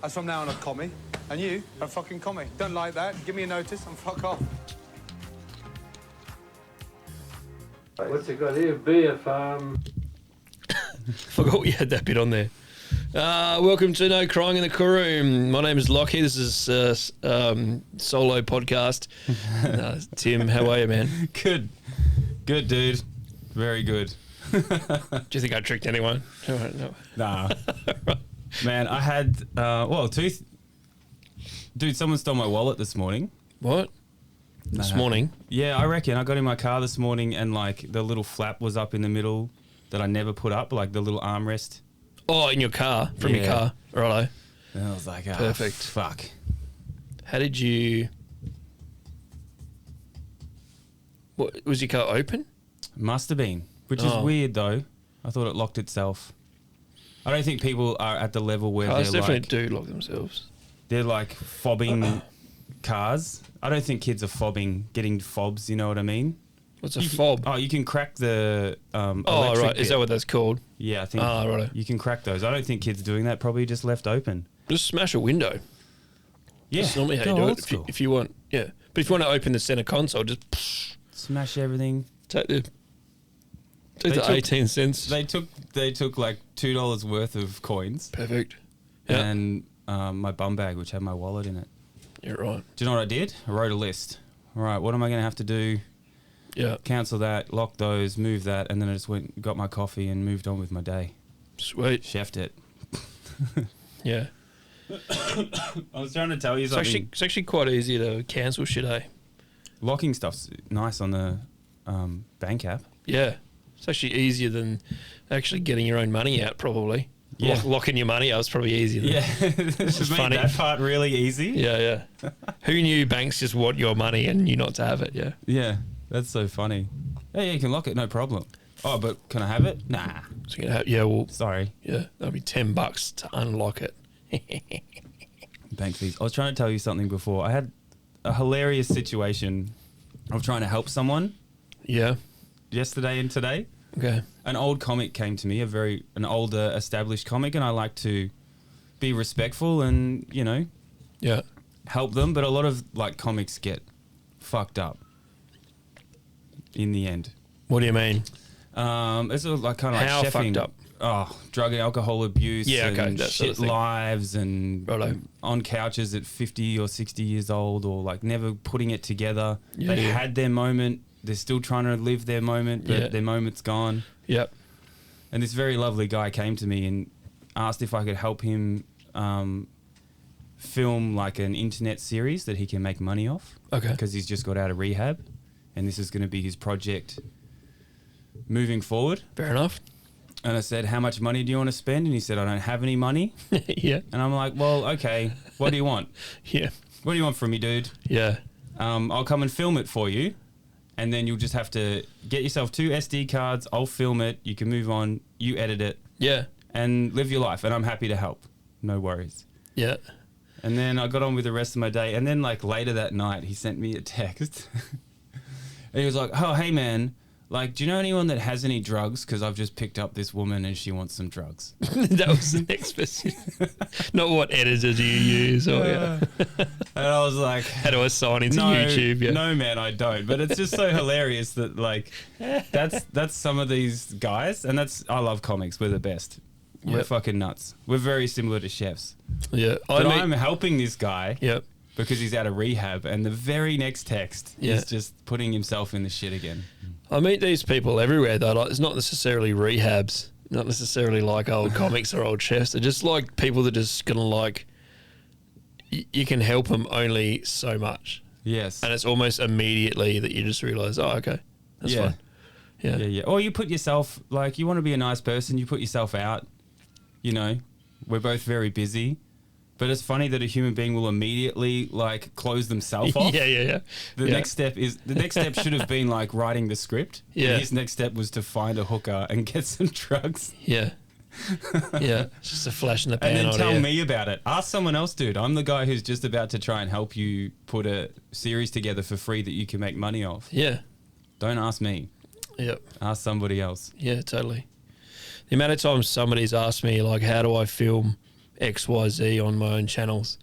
As from now on, a commie, and you are a fucking commie. Don't like that. Give me a notice and fuck off. What's it got here? Beer farm. Forgot we had that bit on there. Welcome to No Crying in the Coolroom. My name is Lachie. This is solo podcast. Tim, how are you, man? Good, dude. Very good. Do you think I tricked anyone? No. Nah. Man, I had, dude, someone stole my wallet this morning. What? This morning? Yeah, I reckon. I got in my car this morning and, like, the little flap was up in the middle that I never put up, like the little armrest. Oh, in your car? From your car? Righto. And I was like, Perfect. Fuck. How did you... What, was your car open? Must have been, which is weird, though. I thought it locked itself. I don't think people are at the level where Cars they're definitely like... do lock themselves. They're, like, fobbing cars. I don't think kids are getting fobs, you know what I mean? What's a fob? Oh, you can crack the electric right. bit. Is that what that's called? Yeah, I think right. you can crack those. I don't think kids are doing that. Probably just left open. Just smash a window. Yeah. That's normally how you do it. If you want, yeah. But if you want to open the center console, just smash everything. Take the 18 cents. They took like $2 worth of coins. Perfect. Yeah. And my bum bag, which had my wallet in it. You're right. Do you know what I did? I wrote a list. All right, what am I going to have to do? Yeah. Cancel that, lock those, move that, and then I just went, got my coffee and moved on with my day. Sweet. Chefed it. Yeah. I was trying to tell you something. It's actually quite easy to cancel shit, eh? Locking stuff's nice on the bank app. Yeah. It's actually easier than actually getting your own money out, probably. Yeah. Locking your money out is probably easier. This is funny. That part really easy. Yeah. Who knew banks just want your money and you not to have it, yeah? Yeah, that's so funny. Yeah, you can lock it, no problem. Oh, but can I have it? Nah. So you have, sorry. Yeah, that'll be $10 to unlock it. Bank fees. I was trying to tell you something before. I had a hilarious situation of trying to help someone. Yeah. Yesterday and today. Okay. An old comic came to me, an older established comic, and I like to be respectful and, help them. But a lot of like comics get fucked up in the end. What do you mean? It's sort of like kind of like how chefing. Fucked up? Oh, drug and alcohol abuse. Yeah, okay, and that sort shit of thing. lives and Righto. on couches at 50 or 60 years old, or like never putting it together. Yeah, they yeah. had their moment. They're still trying to live their moment, but their moment's gone. Yep. And this very lovely guy came to me and asked if I could help him film like an internet series that he can make money off. Okay. Because he's just got out of rehab, and this is going to be his project moving forward. Fair enough. And I said, how much money do you want to spend? And he said, I don't have any money. Yeah. And I'm like, well, okay, what do you want? Yeah. What do you want from me, dude? Yeah. I'll come and film it for you. And then you'll just have to get yourself 2 SD cards. I'll film it. You can move on. You edit it. Yeah. And live your life. And I'm happy to help. No worries. Yeah. And then I got on with the rest of my day. And then like later that night, he sent me a text. And he was like, oh, hey, man. Like, do you know anyone that has any drugs? Because I've just picked up this woman and she wants some drugs. That was the next question. Not what editor do you use? Or, And I was like... how do I sign into YouTube? Yeah. No, man, I don't. But it's just so hilarious that, like, that's some of these guys. And I love comics. We're the best. We're fucking nuts. We're very similar to chefs. Yeah. I'm helping this guy because he's out of rehab. And the very next text is just putting himself in the shit again. I meet these people everywhere, though. Like, it's not necessarily rehabs, not necessarily like old comics or old chefs. They're just like people that are just going to like, you can help them only so much. Yes. And it's almost immediately that you just realise, oh, okay, that's fine. Yeah. Yeah. Or you put yourself, like, you want to be a nice person, you put yourself out, we're both very busy. But it's funny that a human being will immediately like close themselves off. Yeah. The next step should have been like writing the script. Yeah. His next step was to find a hooker and get some drugs. Yeah. Yeah. It's just a flash in the pan. And then tell me about it. Ask someone else, dude. I'm the guy who's just about to try and help you put a series together for free that you can make money off. Yeah. Don't ask me. Yep. Ask somebody else. Yeah, totally. The amount of times somebody's asked me, like, how do I film XYZ on my own channels.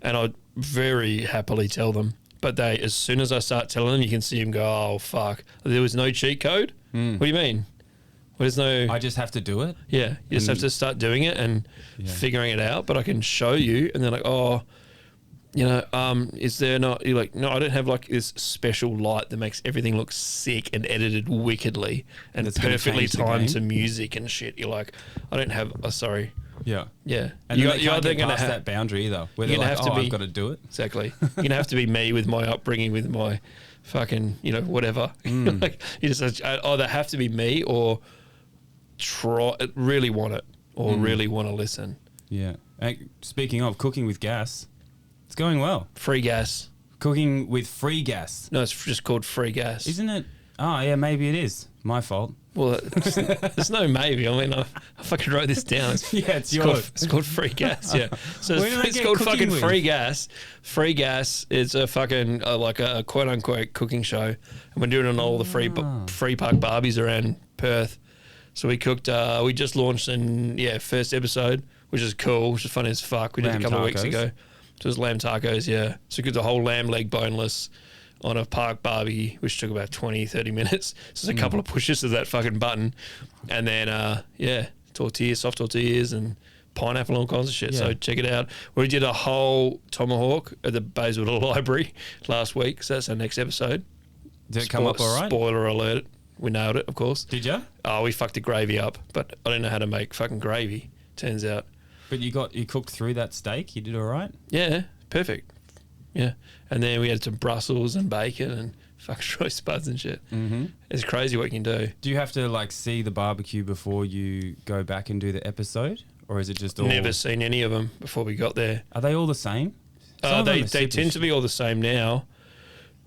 And I'd very happily tell them. But they, as soon as I start telling them, you can see them go, oh, fuck. There was no cheat code? What do you mean? There's no... I just have to do it? Yeah, you just have to start doing it and figuring it out. But I can show you, and they're like, oh, you know, is there not... You're like, no, I don't have like this special light that makes everything look sick and edited wickedly and That's gonna perfectly change the timed game? to music and shit. You're like, I don't have... Oh, sorry. Yeah. Yeah. And You- you you're can't either get gonna past ha- that boundary either. Where you're they're gonna like, have to be- I've got to do it. Exactly. You're going to have to be me with my upbringing, with my fucking, you know, whatever. Like, you just either have to be me or really want it or really want to listen. Yeah. And speaking of cooking with gas, it's going well. Free gas. Cooking with free gas. No, it's just called free gas. Isn't it? Oh, yeah, maybe it is. My fault. Well, there's no maybe. I mean, I fucking wrote this down. It's Called, yours. it's called free gas, yeah. So Where did I it's get called cooking fucking with? free gas. Free gas is a fucking, like a quote-unquote cooking show. And we're doing it on all the free park barbies around Perth. So we cooked, we just launched first episode, which is cool, which is funny as fuck. We did Lamb it a couple of weeks tacos. ago. So it was lamb tacos, yeah. So we cooked the whole lamb leg boneless on a park barbie, which took about 20, 30 minutes. So it's a couple of pushes of that fucking button. And then, tortillas, soft tortillas and pineapple and all kinds of shit. Yeah. So check it out. We did a whole tomahawk at the Bayswater Library last week. So that's our next episode. Did it come up all right? Spoiler alert. We nailed it, of course. Did you? Oh, we fucked the gravy up, but I didn't know how to make fucking gravy, turns out. But you cooked through that steak? You did all right? Yeah, perfect. Yeah. And then we had some Brussels and bacon and fucking roast spuds and shit. Mm-hmm. It's crazy what you can do. Do you have to like see the barbecue before you go back and do the episode? Or is it just all... Never seen any of them before we got there. Are they all the same? Some of them They are super tend to be all the same now.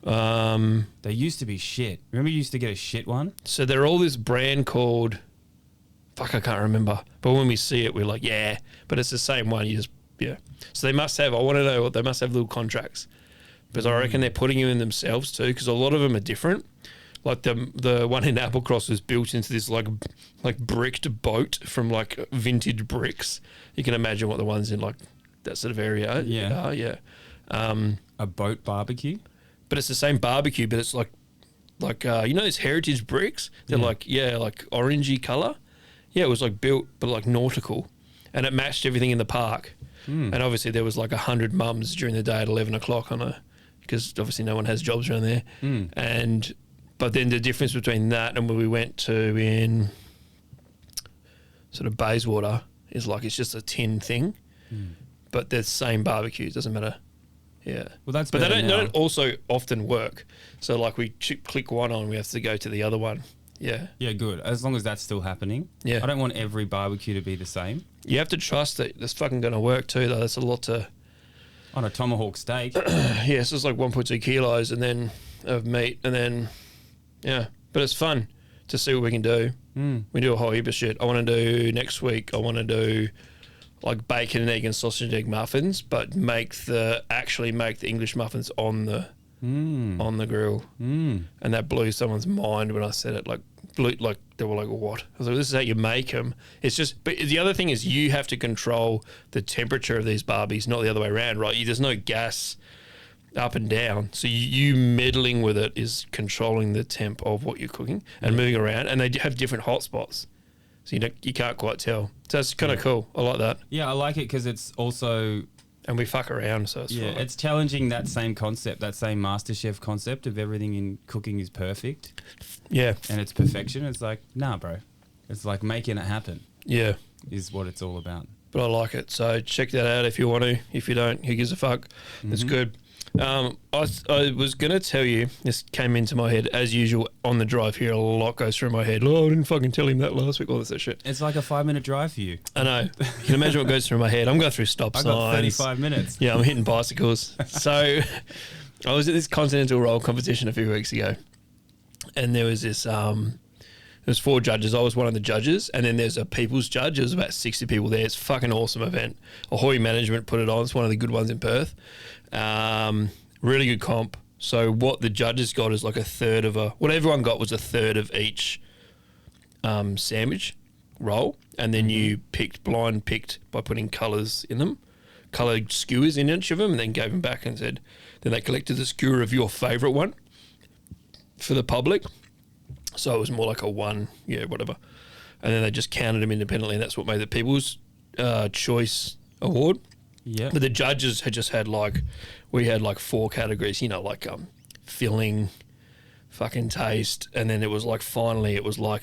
They used to be shit. Remember you used to get a shit one? So they're all this brand called... Fuck, I can't remember. But when we see it, we're like, yeah. But it's the same one. You just... Yeah. So they must have... I want to know what... They must have little contracts. Because I reckon they're putting you in themselves too, because a lot of them are different. Like the one in Applecross was built into this like bricked boat from like vintage bricks. You can imagine what the ones in like that sort of area are. Yeah. A boat barbecue? But it's the same barbecue, but it's like you know those heritage bricks? They're like orangey colour. Yeah, it was like built but like nautical, and it matched everything in the park. And obviously there was like 100 mums during the day at 11 o'clock because obviously no one has jobs around there. But then the difference between that and where we went to in sort of Bayswater is like it's just a tin thing, but they're the same barbecue. It doesn't matter. Yeah. Well, that's but they better don't now. also often work. So like we click one on, we have to go to the other one. Yeah. Yeah, good. As long as that's still happening. Yeah. I don't want every barbecue to be the same. You have to trust that it's fucking going to work too, though. That's a lot to... On a tomahawk steak. Yeah, so it's like 1.2 kilos and then of meat and then... Yeah. But it's fun to see what we can do. We do a whole heap of shit. I want to do next week, I want to do like bacon and egg and sausage and egg muffins, but actually make the English muffins on the grill. And that blew someone's mind when I said it. Like they were like, what? I was like, this is how you make them. It's just, but the other thing is you have to control the temperature of these barbies, not the other way around, right? There's no gas up and down. So you meddling with it is controlling the temp of what you're cooking and moving around. And they have different hot spots. So you can't quite tell. So it's kind of cool. I like that. Yeah, I like it because it's also... And we fuck around, so it's fun. It's challenging that same concept, that same MasterChef concept of everything in cooking is perfect. Yeah. And it's perfection. It's like, nah, bro. It's like making it happen. Yeah. Is what it's all about. But I like it. So check that out if you want to. If you don't, who gives a fuck? It's good. I was going to tell you, this came into my head as usual on the drive here. A lot goes through my head. Oh, I didn't fucking tell him that last week. All this shit. It's like a 5-minute drive for you. I know. You can imagine what goes through my head. I'm going through stop signs. I got 35 minutes. Yeah, I'm hitting bicycles. So I was at this continental roll competition a few weeks ago, and there was this. There's 4 judges. I was one of the judges, and then there's a people's judge. There's about 60 people there. It's a fucking awesome event. Ahoy Management put it on. It's one of the good ones in Perth. Really good comp. So what the judges got is like what everyone got was a third of each sandwich, roll, and then you picked by putting colours in them, coloured skewers in each of them, and then gave them back and said, then they collected the skewer of your favourite one for the public. So it was more like a one, whatever. And then they just counted them independently, and that's what made the People's Choice Award. Yeah. But the judges had just had we had 4 categories, filling, fucking taste, and then it was finally it was or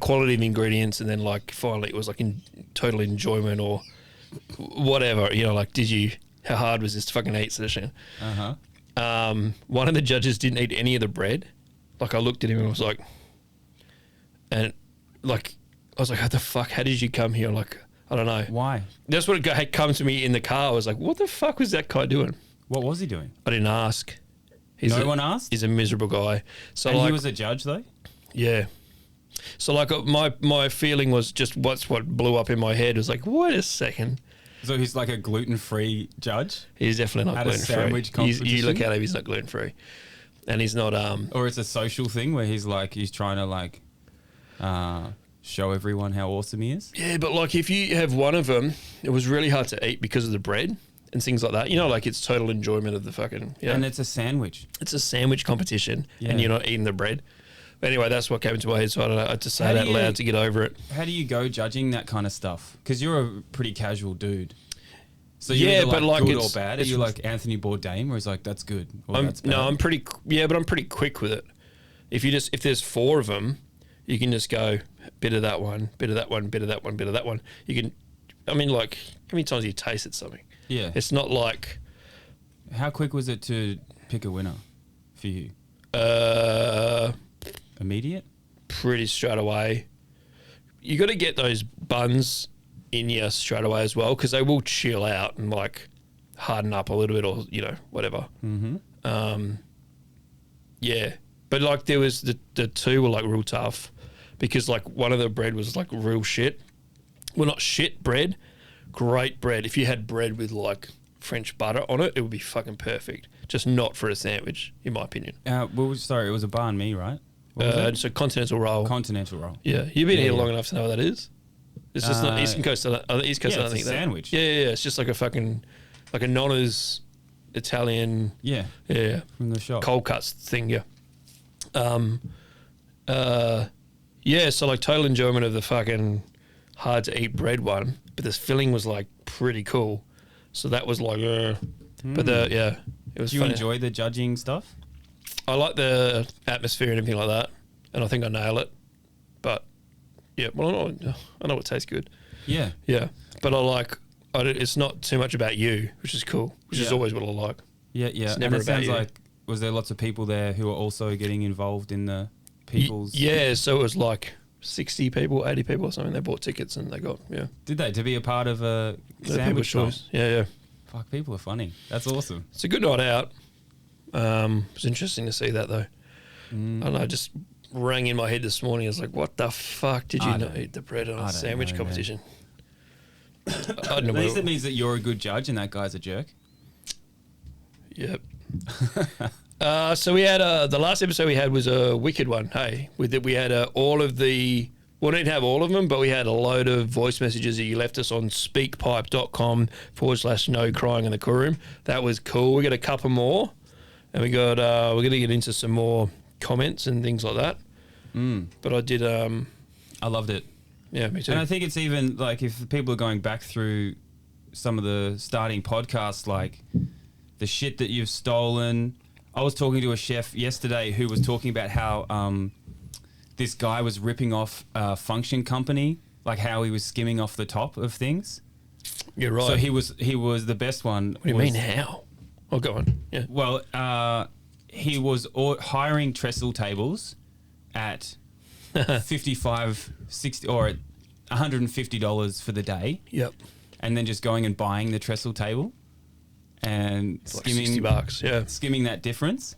quality of ingredients, and then finally it was in total enjoyment or whatever, how hard was this fucking eat session? One of the judges didn't eat any of the bread. I looked at him and I was like, what the fuck? How did you come here? I don't know. Why? That's what had come to me in the car. I was like, what the fuck was that guy doing? What was he doing? I didn't ask. No one asked? He's a miserable guy. So and he was a judge though? Yeah. So my feeling was just what blew up in my head was wait a second. So he's a gluten-free judge? He's definitely not gluten-free. At a sandwich competition? You look at him, he's not gluten-free. And he's not... Or it's a social thing where he's trying to show everyone how awesome he is? Yeah, but if you have one of them, it was really hard to eat because of the bread and things like that. it's total enjoyment of the fucking... And it's a sandwich. It's a sandwich competition and you're not eating the bread. But anyway, that's what came into my head, so I don't know. I had to say that loud to get over it. How do you go judging that kind of stuff? Because you're a pretty casual dude. So you're good or bad? Are you like Anthony Bourdain, where he's that's good or that's bad? No, I'm pretty quick with it. If there's 4 of them, you can just go bit of that one, bit of that one, bit of that one, bit of that one. You can, how many times have you tasted something? Yeah. It's not How quick was it to pick a winner for you? Immediate? Pretty straight away. You got to get those buns in you straight away as well, because they will chill out and harden up a little bit or whatever. Yeah, but there was the 2 were real tough, because one of the bread was real shit. Well, not shit bread, great bread. If you had bread with French butter on it, it would be fucking perfect. Just not for a sandwich, in my opinion. It was a banh mi, right? It's a continental roll. Continental roll. Yeah, you've been here long enough to know what that is. It's just not Eastern Coast. East Coast, I don't think it's a sandwich. Yeah. It's just a fucking a Nonna's Italian. Yeah. From the shop. Cold cuts thing. Yeah. So total enjoyment of the fucking hard to eat bread one, but this filling was pretty cool. So that was but it was. Do you funny. enjoy the judging stuff? I like the atmosphere and everything like that, and I think I nail it. But yeah, well, I know it tastes good. Yeah, but it's not too much about you, which is cool, which is always what I like. Yeah. It's And never it about sounds you. was there lots of people there who are also getting involved in the people's? Yeah, so it was 60 people, 80 people or something. They bought tickets and they got Did they to be a part of a the sandwich shop? choice? Yeah. Fuck, people are funny. That's awesome. It's a good night out. It was interesting to see that though. I don't know, just rang in my head this morning. I was like, what the fuck did you not eat the bread on a sandwich competition? At least it means that you're a good judge and that guy's a jerk. Yep. So we had the last episode we had was a wicked one. Hey, we had all of the. We didn't have all of them, but we had a load of voice messages that you left us on speakpipe.com/no crying in the coolroom. That was cool. We got a couple more, and we got we're gonna get into some more comments and things like that. But I did. I loved it. Yeah, me too. And I think it's even if people are going back through some of the starting podcasts, the shit that you've stolen. I was talking to a chef yesterday who was talking about how this guy was ripping off a function company, how he was skimming off the top of things. You're right. So he was the best one. What do you mean how? Oh, go on. Yeah. Well, he was hiring trestle tables at $55, $60 or $150 for the day. Yep. And then just going and buying the trestle table and skimming $60. Yeah. Skimming that difference.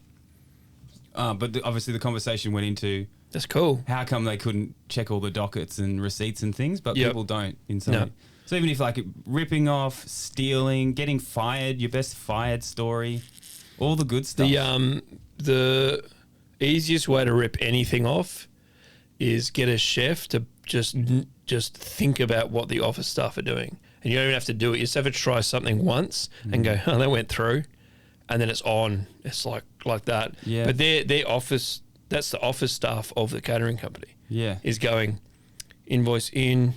But obviously the conversation went into that's cool. How come they couldn't check all the dockets and receipts and things, but people don't in some way. So even if ripping off, stealing, getting fired, your best fired story, all the good stuff. The easiest way to rip anything off is get a chef to just think about what the office staff are doing. And you don't even have to do it. You just have to try something once and go, oh, that went through. And then it's on. It's like that. Yeah. But their office, that's the office staff of the catering company. Yeah. Is going, invoice in,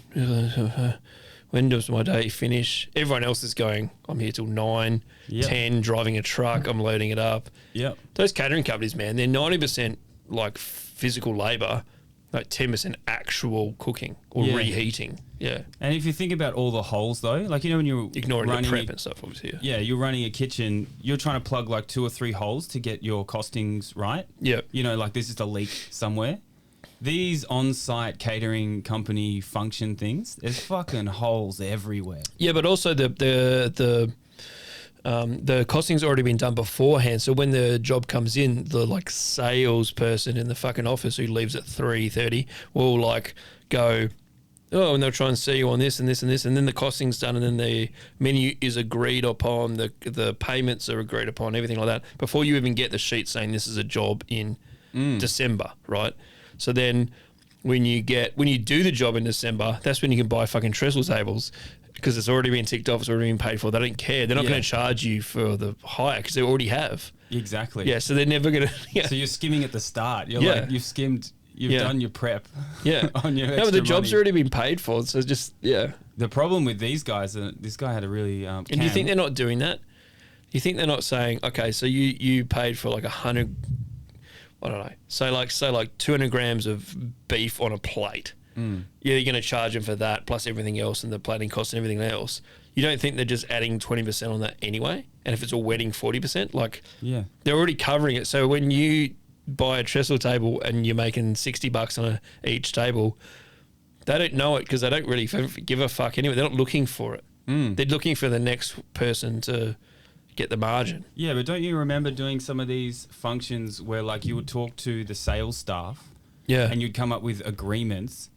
when does my day finish? Everyone else is going, I'm here till 9, 10, driving a truck, I'm loading it up. Yep. Those catering companies, man, they're 90% like physical labour, like 10% actual cooking or reheating. Yeah. And if you think about all the holes though, like, you know, when you're ignoring the running prep and stuff, obviously. Yeah, you're running a kitchen, you're trying to plug like 2 or 3 holes to get your costings right. Yeah. You know, like there's just a leak somewhere. These on-site catering company function things, there's fucking holes everywhere. Yeah, but also the costing's already been done beforehand. So when the job comes in, the like salesperson in the fucking office who leaves at 3:30 will like go, oh, and they'll try and see you on this and this and this, and then the costing's done, and then the menu is agreed upon, the payments are agreed upon, everything like that, before you even get the sheet saying this is a job in December, right? So then when you do the job in December, that's when you can buy fucking trestle tables because it's already been ticked off, it's already been paid for. They don't care. They're not going to charge you for the hire because they already have. Exactly. Yeah, so they're never going to. Yeah. So you're skimming at the start. You're like, you've skimmed, you've done your prep. Yeah. On your no, but the job's already been paid for, so just, The problem with these guys, this guy had a really. And do you think they're not doing that? You think they're not saying, okay, so you paid for like 100. I don't know. Say like 200 grams of beef on a plate. Yeah, you're going to charge them for that plus everything else and the plating costs and everything else. You don't think they're just adding 20% on that anyway? And if it's a wedding, 40%? Like, they're already covering it. So when you buy a trestle table and you're making $60 on each table, they don't know it because they don't really give a fuck anyway. They're not looking for it. They're looking for the next person to get the margin. Yeah, but don't you remember doing some of these functions where like you would talk to the sales staff and you'd come up with agreements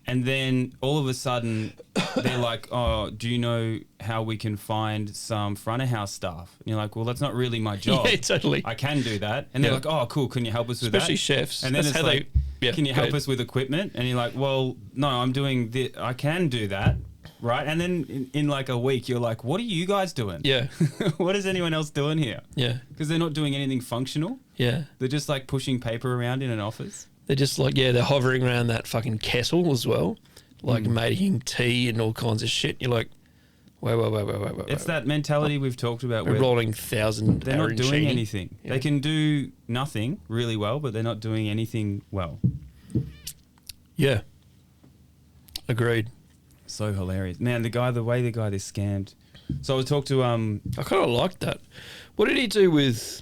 and then all of a sudden they're like, oh, do you know how we can find some front of house staff? And you're like, well, that's not really my job. Yeah, totally. I can do that. And they're like, oh, cool, can you help us with Especially that? chefs. And then that's it's how like, can you help us with equipment? And you're like, well, no, I'm doing this. I can do that. Right. And then in like a week, you're like, what are you guys doing? Yeah. What is anyone else doing here? Yeah. Because they're not doing anything functional. Yeah. They're just like pushing paper around in an office. They're just like, they're hovering around that fucking kettle as well, like making tea and all kinds of shit. You're like, wait. It's that mentality we've talked about. We're rolling 1,000. They're not doing anything. Yeah. They can do nothing really well, but they're not doing anything well. Yeah. Agreed. So hilarious, man. The way the guy this scammed. So I was talking to I kind of liked that. What did he do with?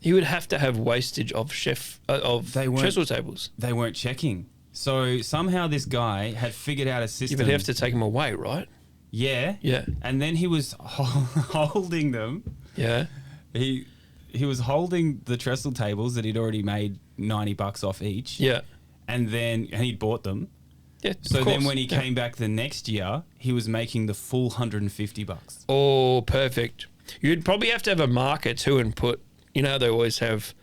He would have to have wastage of trestle tables. They weren't checking. So somehow this guy had figured out a system. You would have to take them away, right? Yeah. Yeah. And then he was holding them. Yeah. He was holding the trestle tables that he'd already made $90 off each. Yeah. And he'd bought them. Yeah. So then when he came back the next year, he was making the full $150. Oh, perfect. You'd probably have to have a marker too and put, they always have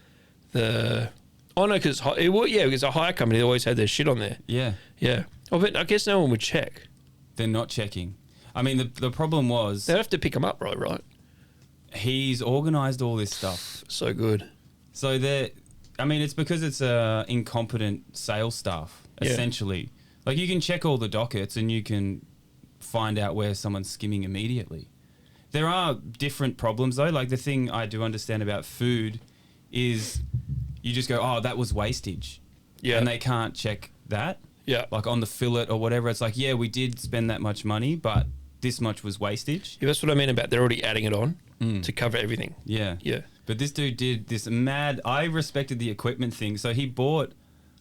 the... Oh, no, because because a hire company, they always had their shit on there. Yeah. Yeah. Oh, but I guess no one would check. They're not checking. I mean, the problem was... They'd have to pick them up, right? He's organised all this stuff. So good. So it's because it's incompetent sales staff, essentially. Like, you can check all the dockets and you can find out where someone's skimming immediately. There are different problems, though. Like, the thing I do understand about food is you just go, oh, that was wastage. Yeah. And they can't check that. Yeah. Like, on the fillet or whatever, it's like, yeah, we did spend that much money, but this much was wastage. Yeah, that's what I mean about they're already adding it on to cover everything. Yeah. Yeah. But this dude did this mad... I respected the equipment thing. So he bought...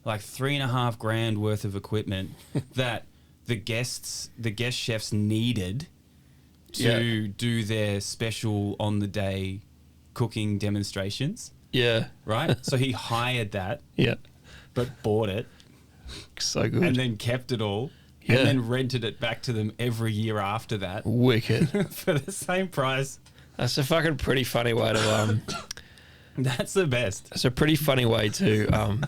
like $3,500 worth of equipment that the guest chefs needed to do their special on the day cooking demonstrations. Yeah. Right? So he hired that. Yeah. But bought it. So good. And then kept it all. Yeah. And then rented it back to them every year after that. Wicked. For the same price. That's a fucking pretty funny way to That's the best. It's a pretty funny way to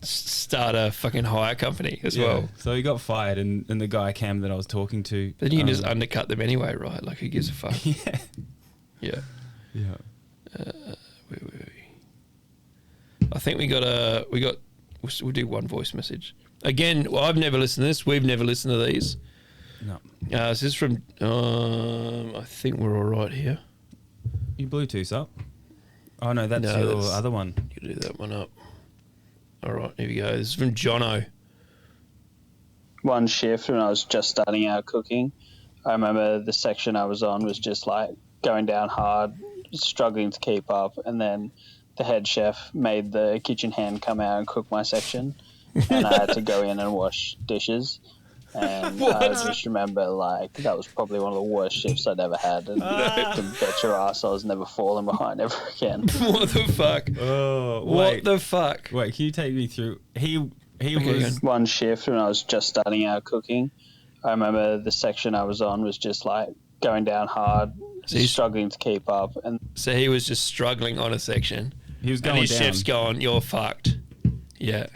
start a fucking hire company as well. So he got fired, and the guy Cam that I was talking to. But you can just undercut them anyway, right? Like, who gives a fuck? Yeah. Yeah. Yeah. Where were we? I think we'll do one voice message. Again, well, I've never listened to this. We've never listened to these. No. This is from, I think we're all right here. You Bluetooth up? Oh, no, that's your other one. You do that one up. All right, here we go. This is from Jono. One shift when I was just starting out cooking, I remember the section I was on was just like going down hard, struggling to keep up, and then the head chef made the kitchen hand come out and cook my section, and I had to go in and wash dishes. And I just remember, like, that was probably one of the worst shifts I'd ever had. And to bet your ass I was never falling behind ever again. What the fuck? Oh, what the fuck? Wait, can you take me through? He was... One shift when I was just starting out cooking, I remember the section I was on was just, like, going down hard, struggling to keep up. And so he was just struggling on a section. He was going and his down. chef's going, you're fucked. Yeah.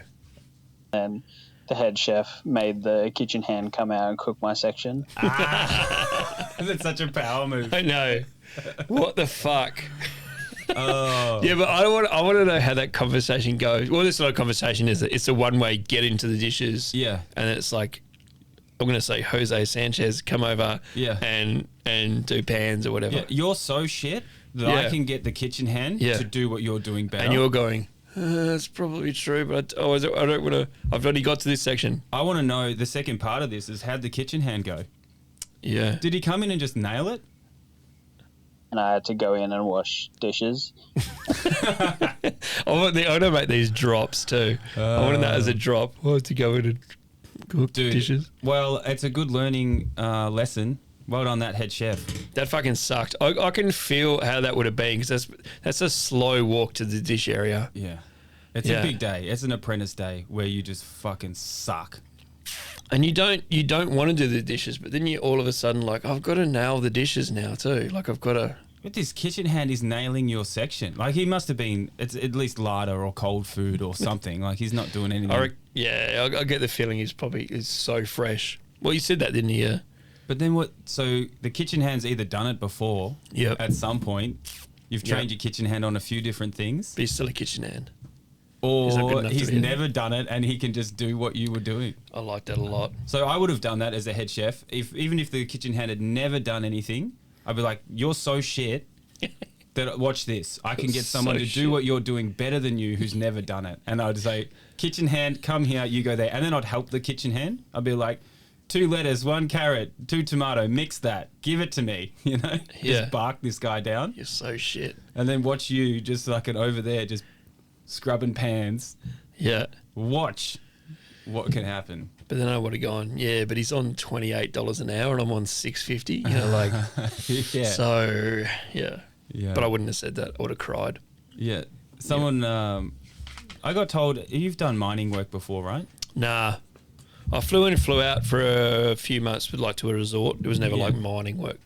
And the head chef made the kitchen hand come out and cook my section. That's such a power move. I know. What the fuck? Oh. Yeah, but I want to know how that conversation goes. Well, it's not a conversation, is it? It's a one-way get into the dishes. Yeah. And it's like, I'm going to say Jose Sanchez, come over and do pans or whatever. Yeah, you're so shit that I can get the kitchen hand to do what you're doing better. And you're going, that's probably true, but I don't want to. I've already got to this section. I want to know the second part of this is how'd the kitchen hand go? Yeah. Did he come in and just nail it? And I had to go in and wash dishes. I want to make these drops too. I want that as a drop. I want to go in and cook dishes. Well, it's a good learning lesson. Well done, that head chef. That fucking sucked. I can feel how that would have been because that's a slow walk to the dish area. Yeah. It's a big day. It's an apprentice day where you just fucking suck. And you don't want to do the dishes, but then you all of a sudden like, I've got to nail the dishes now too. Like I've got to. But this kitchen hand is nailing your section. Like he must have been, it's at least lighter or cold food or something. Like he's not doing anything. I get the feeling he's so fresh. Well, you said that, didn't you? Yeah. But then what? So the kitchen hand's either done it before. Yep. At some point, you've trained your kitchen hand on a few different things. But he's still a kitchen hand. Or he's never done it and he can just do what you were doing. I like that a lot. So I would have done that as a head chef. Even if the kitchen hand had never done anything, I'd be like, you're so shit that watch this. I can get someone to do what you're doing better than you who's never done it. And I'd say, kitchen hand, come here, you go there. And then I'd help the kitchen hand. I'd be like, 2 lettuce, 1 carrot, 2 tomato, mix that, give it to me, you know? Just bark this guy down. You're so shit. And then watch you just fucking over there just scrubbing pans. Yeah. Watch what can happen. But then I would have gone, yeah, but he's on $28 an hour and I'm on $6.50. You know, like, yeah. So, yeah. Yeah. But I wouldn't have said that. I would have cried. Yeah. Someone, I got told, you've done mining work before, right? Nah. I flew in and flew out for a few months, but like to a resort. It was never like mining work.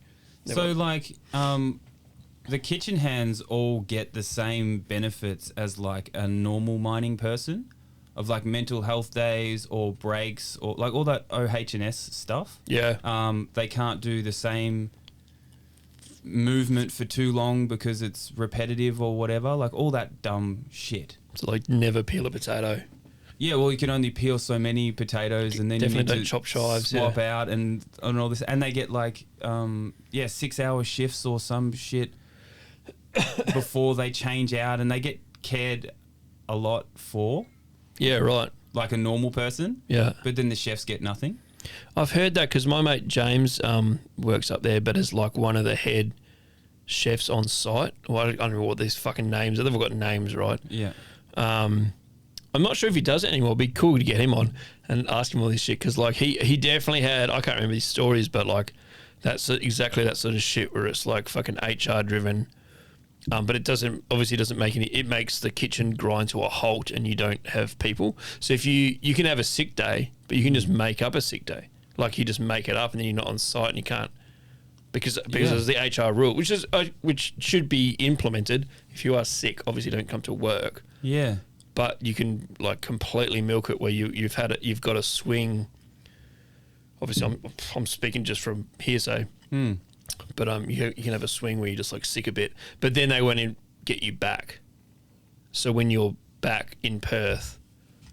Never. So like, the kitchen hands all get the same benefits as like a normal mining person, of like mental health days or breaks or like all that OH&S stuff. Yeah. They can't do the same movement for too long because it's repetitive or whatever. Like all that dumb shit. So like never peel a potato. Yeah, well, you can only peel so many potatoes, and then Definitely you need don't to chop chives, swap out and all this, and they get like 6-hour shifts or some shit before they change out, and they get cared a lot for. Yeah, right. Like a normal person. Yeah, but then the chefs get nothing. I've heard that because my mate James works up there, but as like one of the head chefs on site. Well, I don't know what these fucking names are. They've all got names, right? Yeah. I'm not sure if he does it anymore. It'd be cool to get him on and ask him all this shit because, like, he definitely had. I can't remember these stories, but like, that's exactly that sort of shit where it's like fucking HR driven. But it doesn't make any. It makes the kitchen grind to a halt, and you don't have people. So if you can have a sick day, but you can just make up a sick day. Like you just make it up, and then you're not on site, and you can't because there's the HR rule, which should be implemented. If you are sick, obviously don't come to work. Yeah. but you can like completely milk it where you've got a swing. Obviously, I'm speaking just from hearsay, but you can have a swing where you just like sick a bit, but then they went in get you back. So when you're back in Perth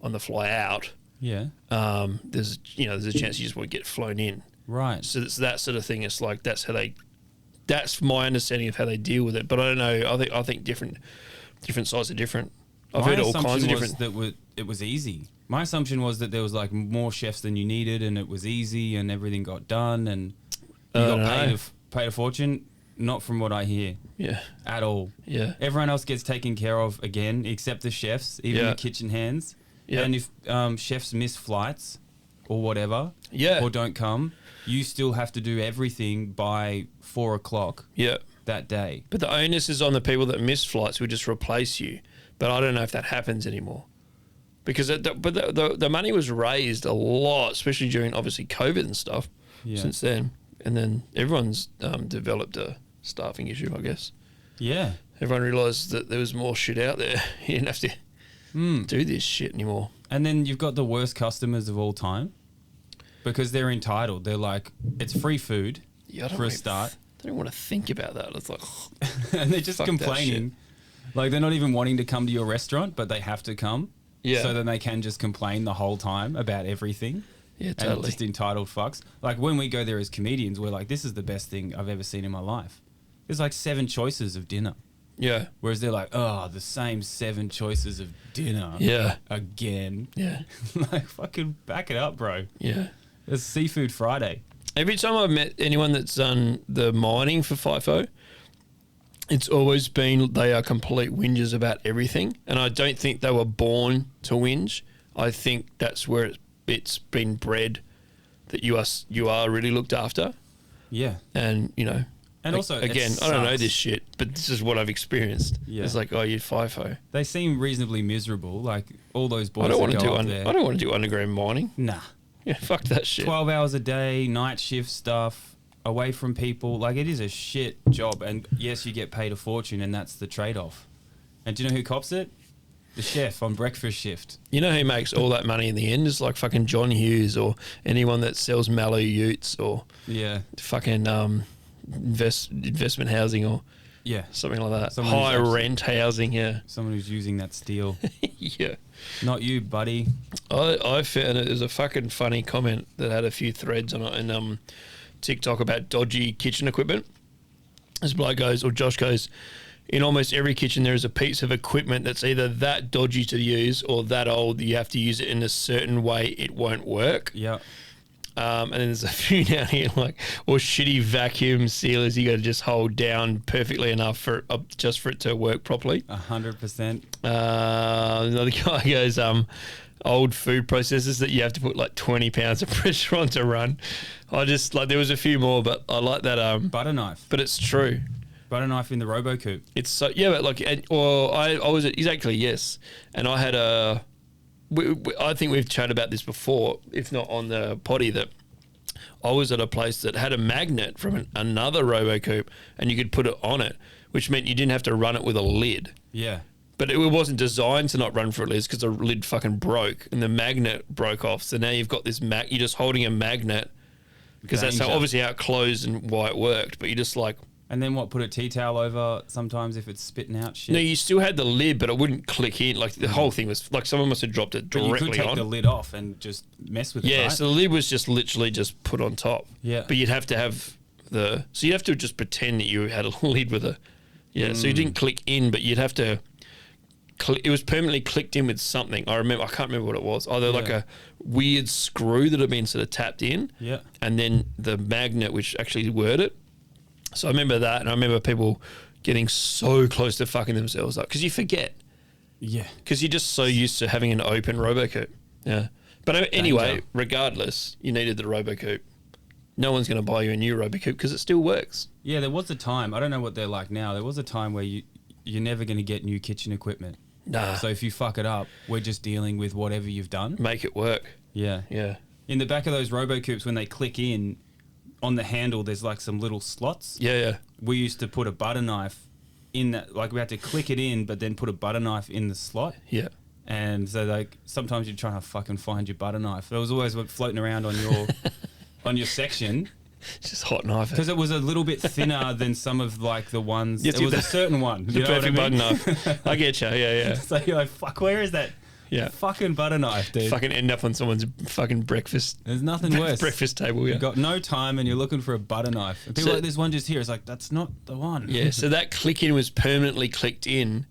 on the fly out, there's a chance you just won't get flown in. Right. So it's that sort of thing. It's like that's my understanding of how they deal with it. But I don't know. I think different sites are different. I've heard all kinds of different. It was easy. My assumption was that there was like more chefs than you needed, and it was easy, and everything got done, and you got paid a fortune. Not from what I hear. Yeah. At all. Yeah. Everyone else gets taken care of again, except the chefs, even the kitchen hands. Yeah. And if chefs miss flights or whatever, or don't come, you still have to do everything by 4 o'clock. Yeah. That day. But the onus is on the people that miss flights who just replace you. But I don't know if that happens anymore. Because the money was raised a lot, especially during, obviously, COVID and stuff since then. And then everyone's developed a staffing issue, I guess. Yeah. Everyone realised that there was more shit out there. You didn't have to do this shit anymore. And then you've got the worst customers of all time because they're entitled. They're like, it's free food for a start. I don't want to think about that. It's like, and they're just complaining. Like, they're not even wanting to come to your restaurant, but they have to come. Yeah. So then they can just complain the whole time about everything. Yeah, totally. And just entitled fucks. Like, when we go there as comedians, we're like, this is the best thing I've ever seen in my life. There's like 7 choices of dinner. Yeah. Whereas they're like, oh, the same 7 choices of dinner. Yeah. Again. Yeah. Like, fucking back it up, bro. Yeah. It's Seafood Friday. Every time I've met anyone that's done the mining for FIFO, it's always been they are complete whingers about everything. And I don't think they were born to whinge. I think that's where it's been bred that you are really looked after. Yeah. And, you know. And also, again, I don't know this shit, but this is what I've experienced. Yeah. It's like, oh, you're FIFO. They seem reasonably miserable. Like, all those boys I don't want to do underground mining. Nah. Yeah, fuck that shit. 12 hours a day, night shift stuff, away from people. Like, it is a shit job. And yes, you get paid a fortune, and that's the trade-off. And do you know who cops it? The chef on breakfast shift. You know who makes all that money in the end? Is like fucking John Hughes or anyone that sells Mallow utes or fucking investment housing or something like that. High rent housing, someone who's using that steel. Yeah. Not you, buddy. I found it as a fucking funny comment that had a few threads on it in TikTok about dodgy kitchen equipment. This bloke goes, or Josh goes, in almost every kitchen there is a piece of equipment that's either that dodgy to use or that old that you have to use it in a certain way it won't work. Yeah. And then there's a few down here like, or shitty vacuum sealers you got to just hold down perfectly enough for just for it to work properly. 100%. Another guy goes, old food processors that you have to put like 20 pounds of pressure on to run. I just like, there was a few more, but I like that. Butter knife. But it's true. Butter knife in the RoboCoop. It's so, but like, I was exactly, yes. And I had I think we've chatted about this before, if not on the potty, that I was at a place that had a magnet from another RoboCoop and you could put it on it, which meant you didn't have to run it with a lid. Yeah. But it wasn't designed to not run for a lid because the lid fucking broke and the magnet broke off. So now you've got this you're just holding a magnet because that's obviously how it closed and why it worked. But you just like... And then what, put a tea towel over sometimes if it's spitting out shit? No, you still had the lid, but it wouldn't click in. Like the whole thing was like someone must have dropped it directly on. But you could take the lid off and just mess with it, Yeah, right? so the lid was just literally just put on top. Yeah. But you'd have to have so you'd have to just pretend that you had a lid with a... Yeah, so you didn't click in, but you'd have to... It was permanently clicked in with something. I can't remember what it was. Either like a weird screw that had been sort of tapped in. Yeah. And then the magnet which actually word it. So I remember that, and I remember people getting so close to fucking themselves up because you forget. Yeah. Because you're just so used to having an open RoboCoop. Yeah. But anyway, regardless, you needed the RoboCoop. No one's going to buy you a new RoboCoop because it still works. Yeah, there was a time. I don't know what they're like now. There was a time where you're never going to get new kitchen equipment. Nah. So if you fuck it up, we're just dealing with whatever you've done. Make it work. Yeah. Yeah. In the back of those RoboCoops, when they click in, on the handle, there's like some little slots. Yeah, yeah. We used to put a butter knife in that, like we had to click it in, but then put a butter knife in the slot. Yeah. And so like sometimes you're trying to fucking find your butter knife. It was always floating around on your section. It's just hot knife. Because it was a little bit thinner than some of like the ones. It was a certain one. The perfect butter knife. I get you. Yeah. So you're like, fuck, where is that? Yeah. Fucking butter knife, dude. Fucking end up on someone's fucking breakfast. There's nothing worse. Breakfast table, yeah. You've got no time and you're looking for a butter knife. And people are like, there's one just here. It's like, that's not the one. Yeah, so that click in was permanently clicked in,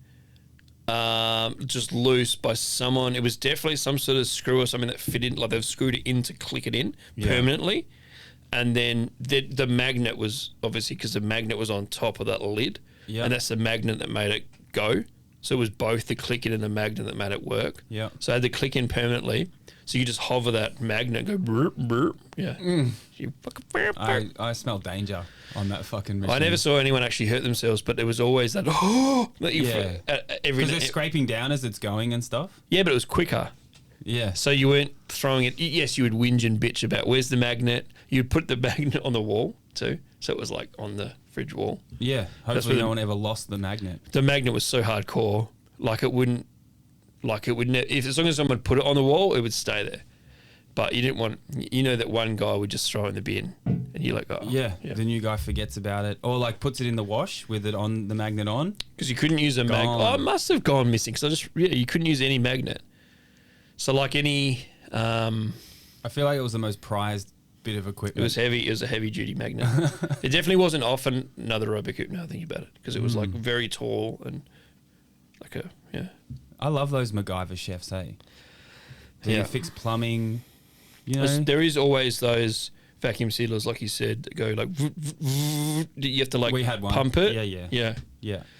just loose by someone. It was definitely some sort of screw or something that fit in, like they've screwed it in to click it in permanently. And then the magnet was, obviously, because the magnet was on top of that lid. Yeah. And that's the magnet that made it go. So it was both the click in and the magnet that made it work. Yeah. So I had the click in permanently. So you just hover that magnet, go burp, burp. Yeah. You fucking burp, burp. I smell danger on that fucking machine. I never saw anyone actually hurt themselves, but there was always that, that you because it's scraping down as it's going and stuff. Yeah, but it was quicker. Yeah. So you weren't throwing it. Yes, you would whinge and bitch about where's the magnet. You'd put the magnet on the wall too. So it was like on the fridge wall. Yeah. Hopefully no one ever lost the magnet. The magnet was so hardcore, if as long as someone put it on the wall, it would stay there. But you didn't want, that one guy would just throw it in the bin and you're like, oh. Yeah. The new guy forgets about it or like puts it in the wash with it on the magnet on. Because you couldn't use a magnet. Oh, it must have gone missing because you couldn't use any magnet. So like any... I feel like it was the most prized bit of equipment. It was heavy. It was a heavy duty magnet. It definitely wasn't off another Robocoupe now I think about it because it was like very tall and like I love those MacGyver chefs, hey? You fix plumbing, There is always those vacuum sealers, like you said, that go like... You have to like we had one. Pump it.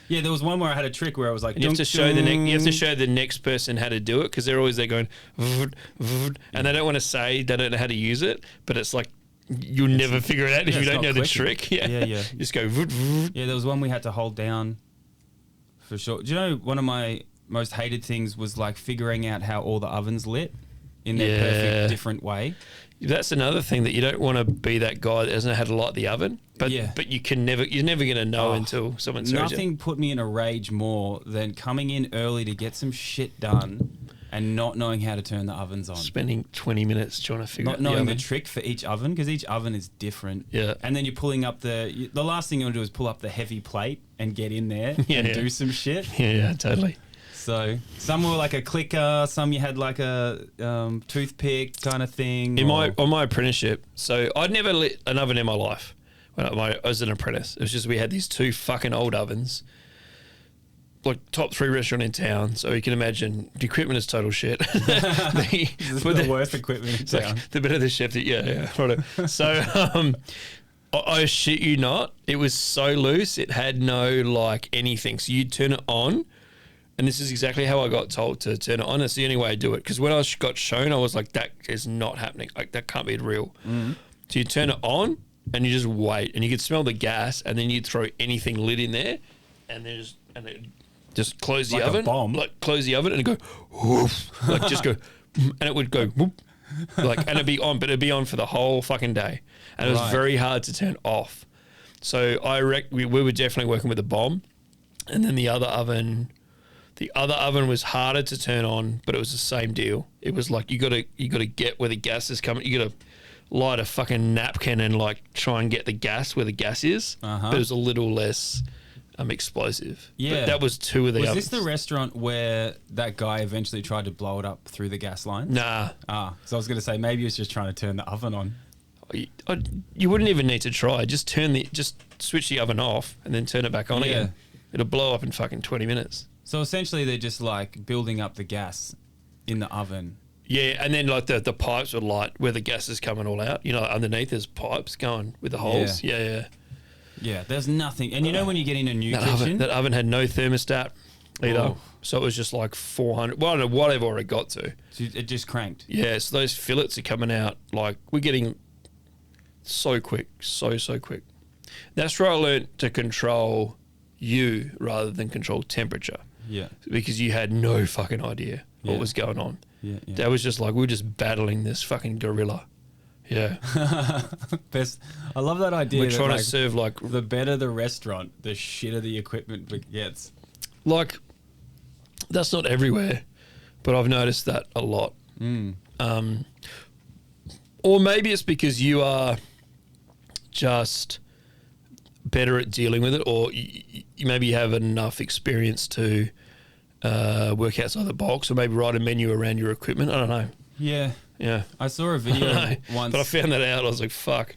Yeah, there was one where I had a trick where I was like... You have to show the next person how to do it because they're always there going... And they don't want to say they don't know how to use it, but it's like you'll never figure it out if you don't know the trick. Yeah. Just go... Yeah, there was one we had to hold down for sure. Do you know one of my most hated things was like figuring out how all the ovens lit in their perfect different way? That's another thing that you don't want to be that guy that doesn't know how to light the oven. But you're never going to know until someone shows you. Nothing put me in a rage more than coming in early to get some shit done and not knowing how to turn the ovens on. Spending 20 minutes trying to figure out not knowing the trick for each oven because each oven is different. Yeah. And then you're pulling up the last thing you want to do is pull up the heavy plate and get in there and do some shit. Yeah, totally. So some were like a clicker, some you had like a toothpick kind of thing. On my apprenticeship, so I'd never lit an oven in my life when I was an apprentice. It was just we had these two fucking old ovens, like top 3 restaurant in town. So you can imagine the equipment is total shit. the worst equipment in town. Like the bit of the chef, right. So I shit you not, it was so loose it had no like anything. So you'd turn it on. And this is exactly how I got told to turn it on. It's the only way I do it. Because when I got shown, I was like, that is not happening. Like, that can't be real. So you turn it on and you just wait. And you can smell the gas. And then you'd throw anything lit in there. And then just close the oven. A bomb. Like, close the oven and go, whoof. Like, just go, and it would go, whoop. Like, and it'd be on. But it'd be on for the whole fucking day. And it was very hard to turn off. So we were definitely working with a bomb. And then the other oven... The other oven was harder to turn on, but it was the same deal. It was like you gotta get where the gas is coming. You gotta light a fucking napkin and like try and get the gas where the gas is. But it was a little less explosive. Yeah, but that was 2 of the. Was ovens. this the restaurant where that guy eventually tried to blow it up through the gas line? Nah. So I was gonna say maybe he was just trying to turn the oven on. You wouldn't even need to try. Just switch the oven off and then turn it back on again. It'll blow up in fucking 20 minutes. So essentially, they're just like building up the gas in the oven. Yeah, and then like the pipes would light where the gas is coming all out. Underneath there's pipes going with the holes. Yeah. There's nothing, and when you get in a new kitchen, that oven had no thermostat either, so it was just like 400. Well, I don't know whatever it got to. So it just cranked. Yeah, so those fillets are coming out like we're getting so quick, so quick. That's where I learned to control you rather than control temperature. Yeah. Because you had no fucking idea what was going on. Yeah. That was just like, we were just battling this fucking gorilla. Yeah. Best. I love that idea. We're trying to serve like... The better the restaurant, the shitter the equipment gets. Like, that's not everywhere. but I've noticed that a lot. Or maybe it's because you are just better at dealing with it, or you maybe have enough experience to work outside the box, or maybe write a menu around your equipment. I don't know. Yeah. I saw a video once. But I found that out. I was like, fuck.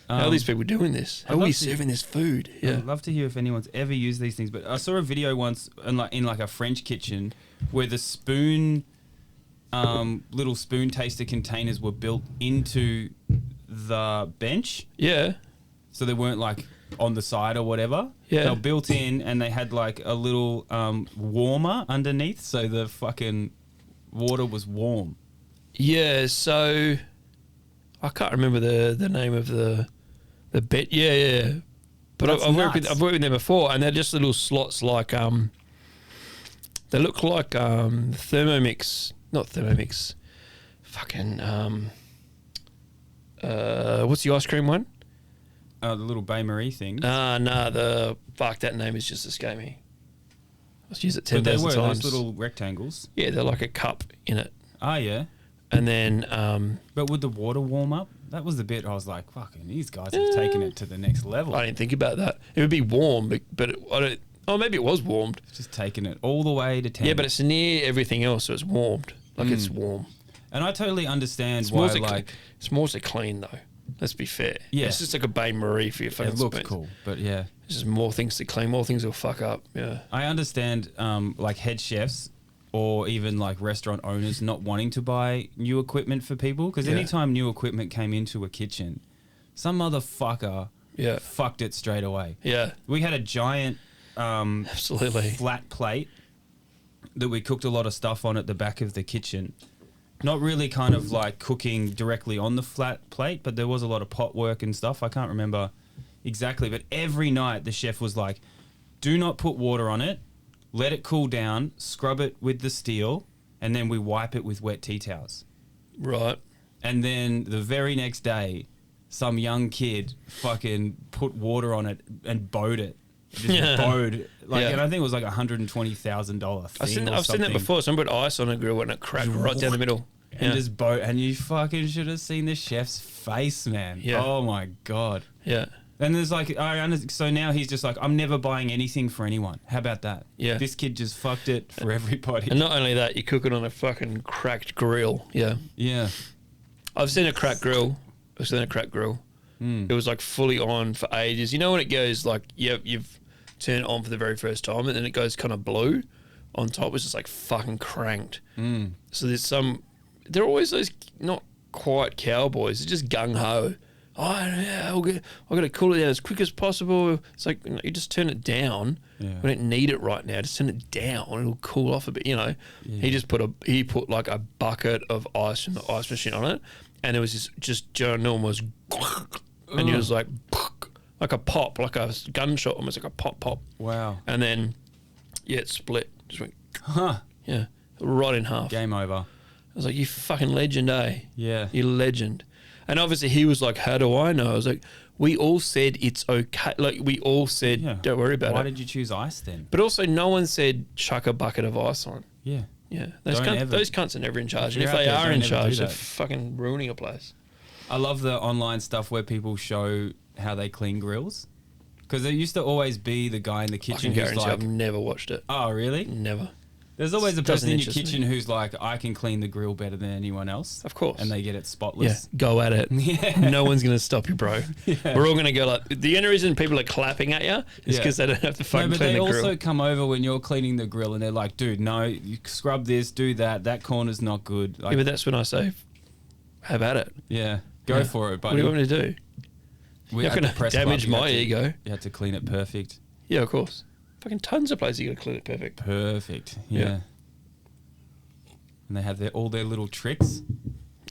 How are these people doing this? How are we serving this food? Yeah. I'd love to hear if anyone's ever used these things. But I saw a video once in like a French kitchen where the little spoon taster containers were built into the bench. Yeah. So they weren't like on the side or whatever. Yeah. They were built in, and they had like a little warmer underneath, so the fucking water was warm. Yeah, so I can't remember the name of the bed. Yeah. But I've worked with them before, and they're just little slots like they look like Thermomix, not Thermomix. Fucking what's the ice cream one? The little Bain Marie thing. That name is just escaped me. I've used it 10,000 times. Those little rectangles. Yeah, they're like a cup in it. Oh yeah. And then but would the water warm up? That was the bit I was like, fucking, these guys have taken it to the next level. I didn't think about that. It would be warm, but I don't. Oh, maybe it was warmed. It's just taking it all the way to 10. Yeah, but it's near everything else, so it's warmed. Like it's warm. And I totally understand why. It's more so clean though. Let's be fair. Yeah, it's just like a Bain Marie for your fucking It looks spoons. cool, but yeah, it's just more things to clean. More things will fuck up. Yeah, I understand. Like head chefs or even like restaurant owners not wanting to buy new equipment for people, because anytime new equipment came into a kitchen, some motherfucker fucked it straight away. Yeah, we had a giant absolutely flat plate that we cooked a lot of stuff on at the back of the kitchen. Not really kind of like cooking directly on the flat plate, but there was a lot of pot work and stuff. I can't remember exactly, but every night the chef was like, do not put water on it, let it cool down, scrub it with the steel, and then we wipe it with wet tea towels. Right. And then the very next day, some young kid fucking put water on it and bowed it. Just bowed. And I think it was like $120,000 thing. I've seen that before. Someone put ice on a grill and it cracked right down the middle. And just bowed. And you fucking should have seen the chef's face, man. Yeah. Oh my God. Yeah. And there's like, so now he's just like, I'm never buying anything for anyone. How about that? Yeah. This kid just fucked it for everybody. And not only that, you cook it on a fucking cracked grill. Yeah. Yeah. I've seen a cracked grill. It was like fully on for ages. You know when it goes like, you've turned it on for the very first time and then it goes kind of blue on top. It's just like fucking cranked. So they're always those not quite cowboys. It's just gung-ho. Oh, yeah, I've got to cool it down as quick as possible. It's like, you just turn it down. Yeah. We don't need it right now. Just turn it down. It'll cool off a bit, you know. Yeah. He put like a bucket of ice from the ice machine on it, and there was this just ginormous, and it was like a pop, like a gunshot, almost like a pop. Wow. And then, it split. Just went, yeah, right in half. Game over. I was like, you fucking legend, eh? Yeah. You legend. And obviously he was like, how do I know? I was like, we all said it's okay. Like, we all said, don't worry about it. Why did you choose ice then? But also no one said chuck a bucket of ice on. Yeah. Yeah. Those cunts are never in charge. And if they are in charge, they're fucking ruining a place. I love the online stuff where people show how they clean grills. Because there used to always be the guy in the kitchen who's like... I've never watched it. Oh, really? Never. There's always a person in your kitchen who's like, I can clean the grill better than anyone else. Of course. And they get it spotless. Yeah, go at it. Yeah. No one's going to stop you, bro. Yeah. We're all going to go like... The only reason people are clapping at you is because they don't have to fucking clean the grill. But they also come over when you're cleaning the grill and they're like, dude, no, you scrub this, do that. That corner's not good. Like, yeah, but that's when I say, have at it. Yeah, go for it, buddy. What do you want me to do? You're not going to damage my ego. You had to clean it perfect. Yeah, of course. Fucking tons of places you got to clean it perfect. Perfect, yeah. And they have all their little tricks.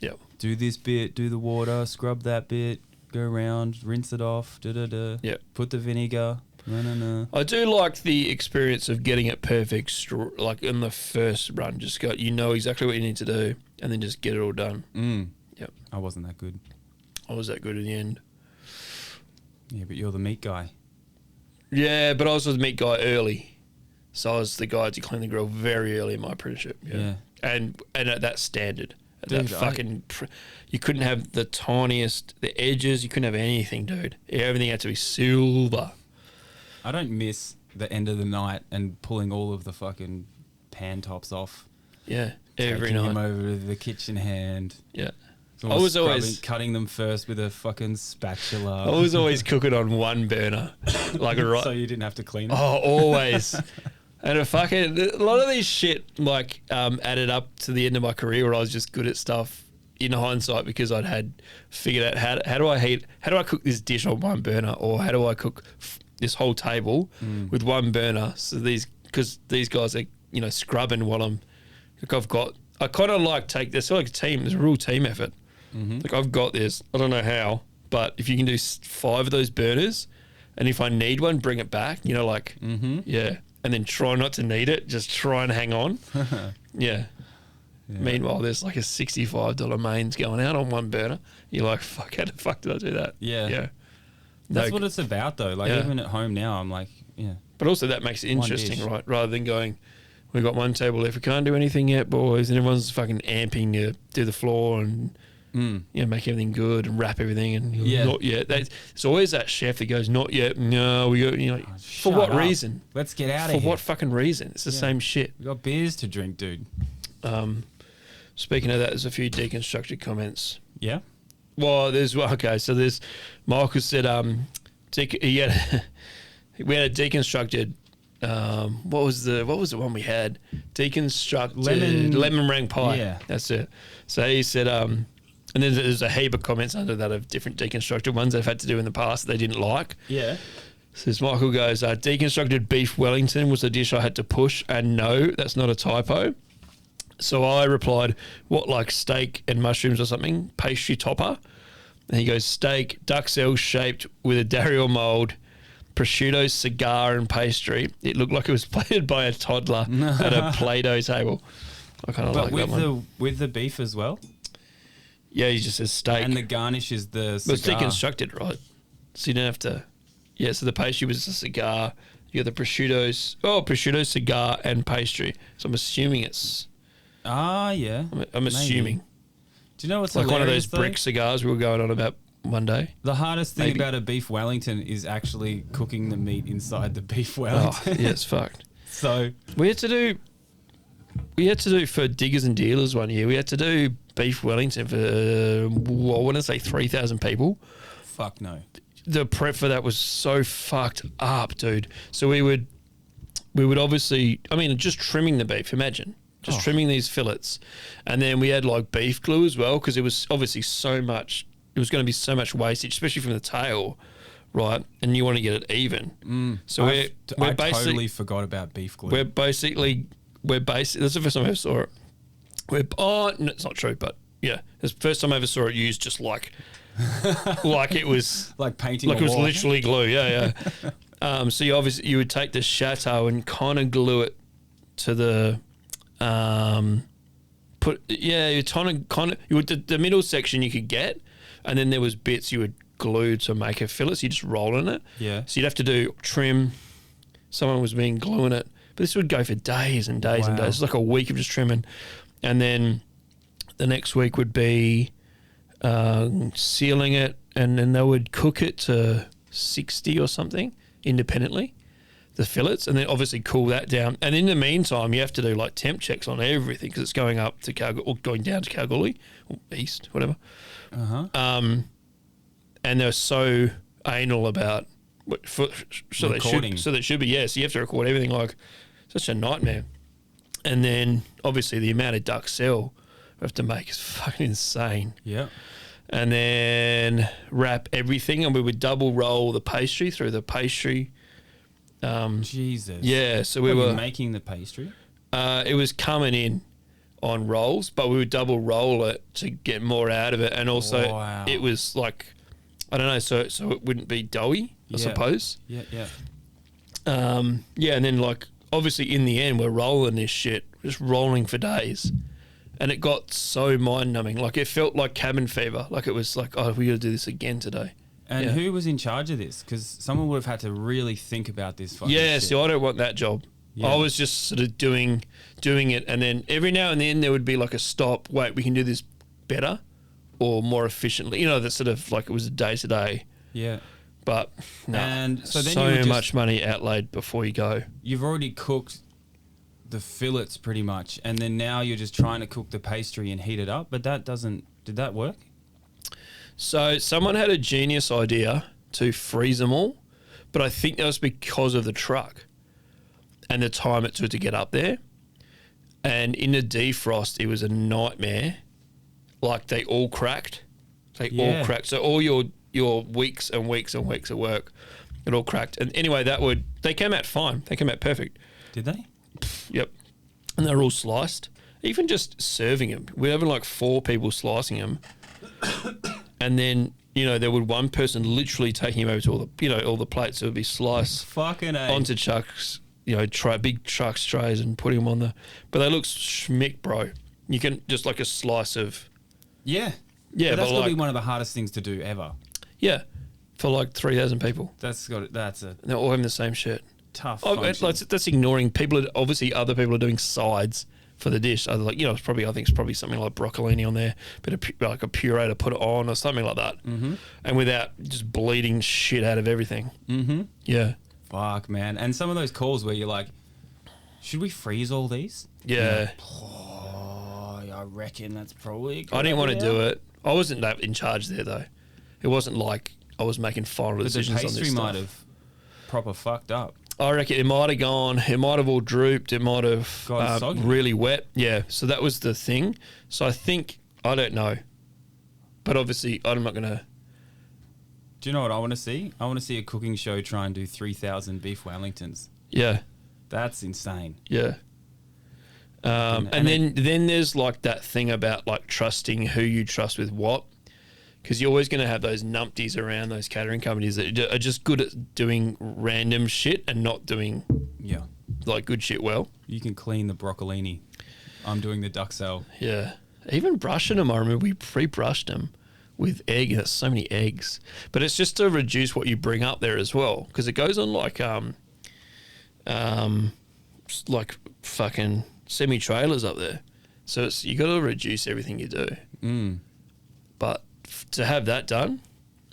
Yeah. Do this bit, do the water, scrub that bit, go around, rinse it off, da-da-da. Yeah. Put the vinegar. No. I do like the experience of getting it perfect, like in the first run. Just go, you know exactly what you need to do, and then just get it all done. Yep. I wasn't that good. I was that good in the end. Yeah, but you're the meat guy. Yeah, but I was the meat guy early. So I was the guy to clean the grill very early in my apprenticeship. Yeah. and at that standard. Dude, that fucking, you couldn't have the tiniest, the edges. You couldn't have anything, dude. Everything had to be silver. I don't miss the end of the night and pulling all of the fucking pan tops off. Yeah, every taking night. them over to the kitchen hand. Yeah. I was always cutting them first with a fucking spatula. I was always cooking on one burner, like so you didn't have to clean it. Oh, always. And a lot of these shit like added up to the end of my career where I was just good at stuff in hindsight because I'd had figured out how do I cook this dish on one burner, or how do I cook this whole table with one burner. So because these guys are scrubbing while I kind of like take this like a team. There's a real team effort. Like I've got this. I don't know how, but if you can do 5 of those burners, and if I need one, bring it back. Yeah. And then try not to need it. Just try and hang on. Yeah. Meanwhile, there's like a $65 mains going out on one burner. You're like, fuck, how the fuck did I do that? Yeah. Yeah. That's what it's about, though. Like, even at home now, I'm like, yeah. But also that makes it interesting, right? Rather than going, we've got one table left, we can't do anything yet, boys, and everyone's fucking amping to do the floor and make everything good and wrap everything, and not yet. It's always that chef that goes, not yet. No, we got. For what reason? Let's get out of here. For what fucking reason? It's the same shit. We got beers to drink, dude. Speaking of that, there's a few deconstructed comments. Yeah. Well, so there's Michael said we had a deconstructed. What was the one we had? Deconstructed lemon meringue pie. Yeah, that's it. So he said, and then there's a heap of comments under that of different deconstructed ones that I've had to do in the past that they didn't like. Yeah. Says Michael goes, deconstructed beef Wellington was the dish I had to push, and no, that's not a typo. So I replied, what, like steak and mushrooms or something? Pastry topper? And he goes, steak, duxelle shaped with a dariole mould, prosciutto, cigar and pastry. It looked like it was plated by a toddler at a Play-Doh table. I kind of like that one. With the beef as well? Yeah, he just says steak. And the garnish is the cigar. But it's deconstructed, right? So you don't have to... Yeah, so the pastry was a cigar. You got the prosciutto, cigar and pastry. So I'm assuming it's... Ah, yeah. I'm assuming. Do you know what's like one of those though? brick cigars we were going on about one day? The hardest thing about a beef Wellington is actually cooking the meat inside the beef Wellington. Oh, yeah, it's fucked. So we had to do for Diggers and Dealers one year. We had to do beef Wellington for I want to say 3,000 people. Fuck no. The prep for that was so fucked up, dude. So we would obviously, just trimming the beef. Imagine. Just trimming these fillets. And then we had like beef glue as well because it was obviously it was going to be so much wastage, especially from the tail, right? And you want to get it even. So I totally forgot about beef glue. We're basically, that's the first time I ever saw it. No, it's not true, but yeah. It's the first time I ever saw it used just like it was... like painting like it was literally glue, yeah. So you would take the chateau and kind of glue it to the... the middle section you could get, and then there was bits you would glue to make a fillet, so you just roll in it. Yeah. So you'd have to do trim. Someone was being gluing it, but this would go for days and days and days. It's like a week of just trimming, and then the next week would be sealing it, and then they would cook it to 60 or something independently. The fillets, and then obviously cool that down. And in the meantime, you have to do like temp checks on everything because it's going up to Kalgoorlie or going down to Kalgoorlie or east, whatever. And they're so anal about recording. They should be. Yeah, so you have to record everything. Like such a nightmare. And then obviously the amount of duxelle we have to make is fucking insane. Yeah. And then wrap everything, and we would double roll the pastry through the pastry. Jesus. Yeah, so we were making the pastry. It was coming in on rolls, but we would double roll it to get more out of it, and also it was like, I don't know, so it wouldn't be doughy, I suppose. Yeah. And then like obviously in the end we're rolling this shit, just rolling for days, and it got so mind numbing. Like it felt like cabin fever. Like it was like, oh, we got to do this again today. And who was in charge of this? Because someone would have had to really think about this fucking shit. So I don't want that job. Yeah. I was just sort of doing it, and then every now and then there would be like a stop. Wait, we can do this better or more efficiently. You know, that sort of like it was a day to day. Yeah. But no, And so then so you would just- much money outlaid before you go. You've already cooked the fillets pretty much, and then now you're just trying to cook the pastry and heat it up. But that doesn't. Did that work? So someone had a genius idea to freeze them all, but I think that was because of the truck and the time it took to get up there. And in the defrost, it was a nightmare. Like they all cracked. They Yeah. all cracked. So all your weeks and weeks and weeks of work, it all cracked. And anyway, they came out fine. They came out perfect. Did they? Yep. And they're all sliced. Even just serving them. We're having like 4 people slicing them. And then, you know, there would one person literally taking him over to all the plates. So it would be sliced Fucking A. onto trucks, you know, big trucks trays and putting them on but they look schmick, bro. You can just like a slice of, Yeah. Yeah, But that's but got to be like- one of the hardest things to do ever. yeah, for like 3,000 people. That's a And they're all having the same shit. tough Oh, function. that's ignoring people. Obviously, other people are doing sides for the dish. Other like, you know, I think it's probably something like broccolini on there, like a puree to put it on or something like that. Mm-hmm. And without just bleeding shit out of everything. Mm-hmm. Yeah. Fuck, man. And some of those calls where you're like, should we freeze all these? Yeah. Oh, I reckon that's probably a good I didn't want to idea. do it. I wasn't that in charge there, though. It wasn't like I was making final But the decisions on pastry this stuff. might have proper fucked up. I reckon it might have gone. It might have all drooped. It might have Gone soggy. really wet. Yeah. So that was the thing. So I don't know. But obviously, I'm not going to. Do you know what I want to see? I want to see a cooking show try and do 3,000 beef Wellingtons. Yeah. That's insane. Yeah. And then there's like that thing about like trusting who you trust with what. Because you're always going to have those numpties around those catering companies that are just good at doing random shit and not doing Yeah. like good shit well. You can clean the broccolini. I'm doing the duxelle. Yeah. Even brushing them, I remember we pre-brushed them with egg, and that's so many eggs. But it's just to reduce what you bring up there as well, because it goes on like fucking semi-trailers up there. So you got to reduce everything you do. Mm. But to have that done,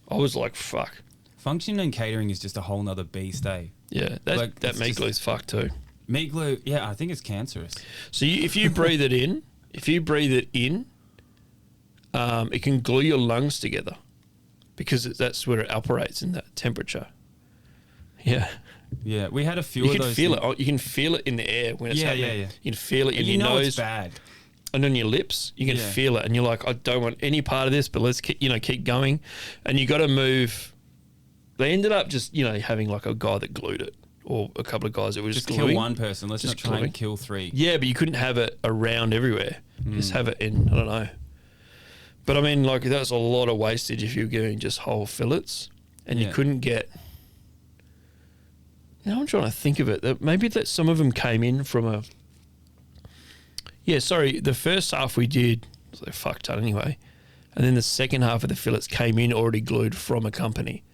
I was like, fuck. Function and catering is just a whole nother beast, eh? Yeah, Like, that it's meat just- glue's fucked too. Meat glue, yeah, I think it's cancerous. So if you breathe it in, it can glue your lungs together because that's where it operates in that temperature. Yeah. Yeah, we had a few You of can those. feel things. it. Oh, you can feel it in the air when it's Yeah, happening. yeah, yeah. You can feel it in You your know nose it's bad. and on your lips. You can Yeah. feel it, and you're like, I don't want any part of this, but let's keep going. And you got to move. They ended up just having like a guy that glued it, or a couple of guys that were Just just kill gluing. one person. Let's Just not try gluing. and kill 3. Yeah, but you couldn't have it around everywhere. Just have it in, I don't know. But I mean, like, that's a lot of wastage if you're doing just whole fillets, and you Yeah. couldn't get. Now I'm trying to think of it. Maybe that some of them came in from a. Yeah, sorry. The first half we did, so they fucked up anyway, and then the second half of the fillets came in already glued from a company.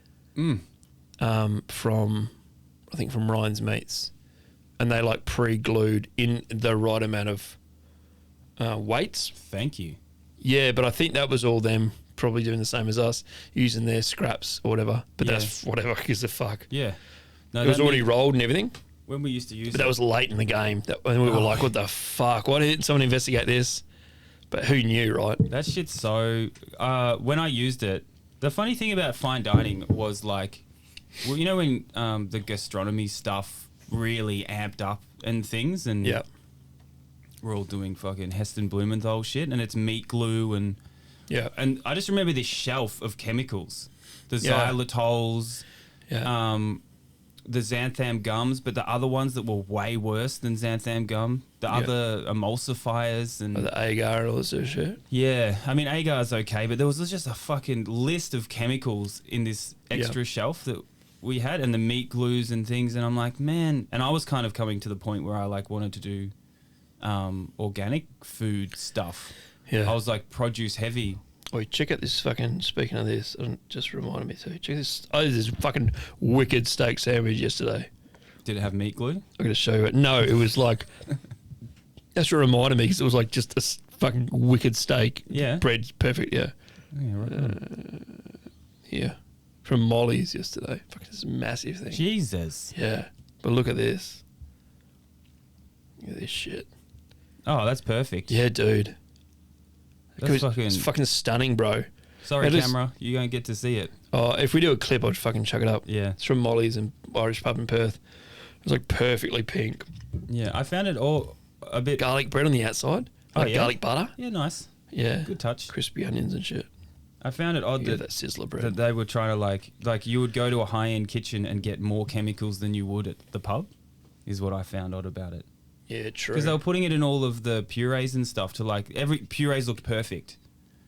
From Ryan's Meats, and they like pre-glued in the right amount of weights. Thank you. Yeah, but I think that was all them probably doing the same as us, using their scraps or whatever. But Yeah. that's whatever, gives a fuck. Yeah. No, It was that already meat- rolled and everything, when we used to use but that was late in the game. And we were like, what the fuck? Why didn't someone investigate this? But who knew, right? that shit's so. When I used it, the funny thing about fine dining was like, well, you know when the gastronomy stuff really amped up and things, and Yeah. we're all doing fucking Heston Blumenthal shit, and it's meat glue and Yeah. I just remember this shelf of chemicals, the Yeah. xylitols, Yeah. the xanthan gums, but the other ones that were way worse than xanthan gum, the other emulsifiers and Or the agar, all this sort of shit. yeah, I mean agar's okay, but there was just a fucking list of chemicals in this extra shelf that we had, and the meat glues and things, and I'm like, man, and I was kind of coming to the point where I like wanted to do organic food stuff. Yeah. I was like produce heavy. Oh, check out this fucking, speaking of this, it just reminded me too. Check this. I did this fucking wicked steak sandwich yesterday. Did it have meat glue? I'm going to show you it. No, it was like, that's what reminded me because it was like just a fucking wicked steak. Yeah. Bread, perfect, yeah. Yeah, right. Yeah. From Molly's yesterday. Fucking this massive thing. Jesus. Yeah. But look at this. Look at this shit. Oh, that's perfect. Yeah, dude. That's It's fucking stunning, bro. Sorry, It is- camera. You don't get to see it. Oh, if we do a clip, I'll just fucking chuck it up. Yeah. It's from Molly's and Irish pub in Perth. It was like perfectly pink. Yeah, I found it all a bit... Garlic bread on the outside. Oh, Like yeah? garlic butter. Yeah, nice. Yeah. Good touch. Crispy onions and shit. I found it odd Yeah, that that sizzler bread. that they were trying to like you would go to a high-end kitchen and get more chemicals than you would at the pub, is what I found odd about it. Yeah, true. Because they were putting it in all of the purees and stuff to like every purees looked perfect,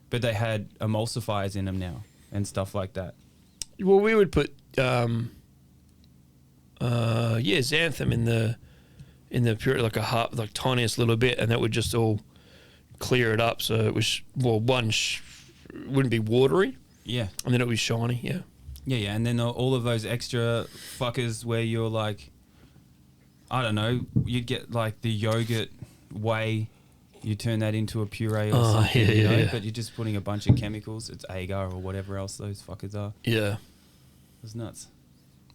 but they had emulsifiers in them now and stuff like that. Well, we would put xanthan in the puree, like a half, like tiniest little bit, and that would just all clear it up. So it was wouldn't be watery, Yeah, and then it was shiny. Yeah. yeah, and then all of those extra fuckers where you're like, I don't know, you'd get like the yogurt whey, you turn that into a puree or Oh, something, yeah, you know, yeah. but you're just putting a bunch of chemicals. It's agar or whatever else those fuckers are. Yeah. It was nuts.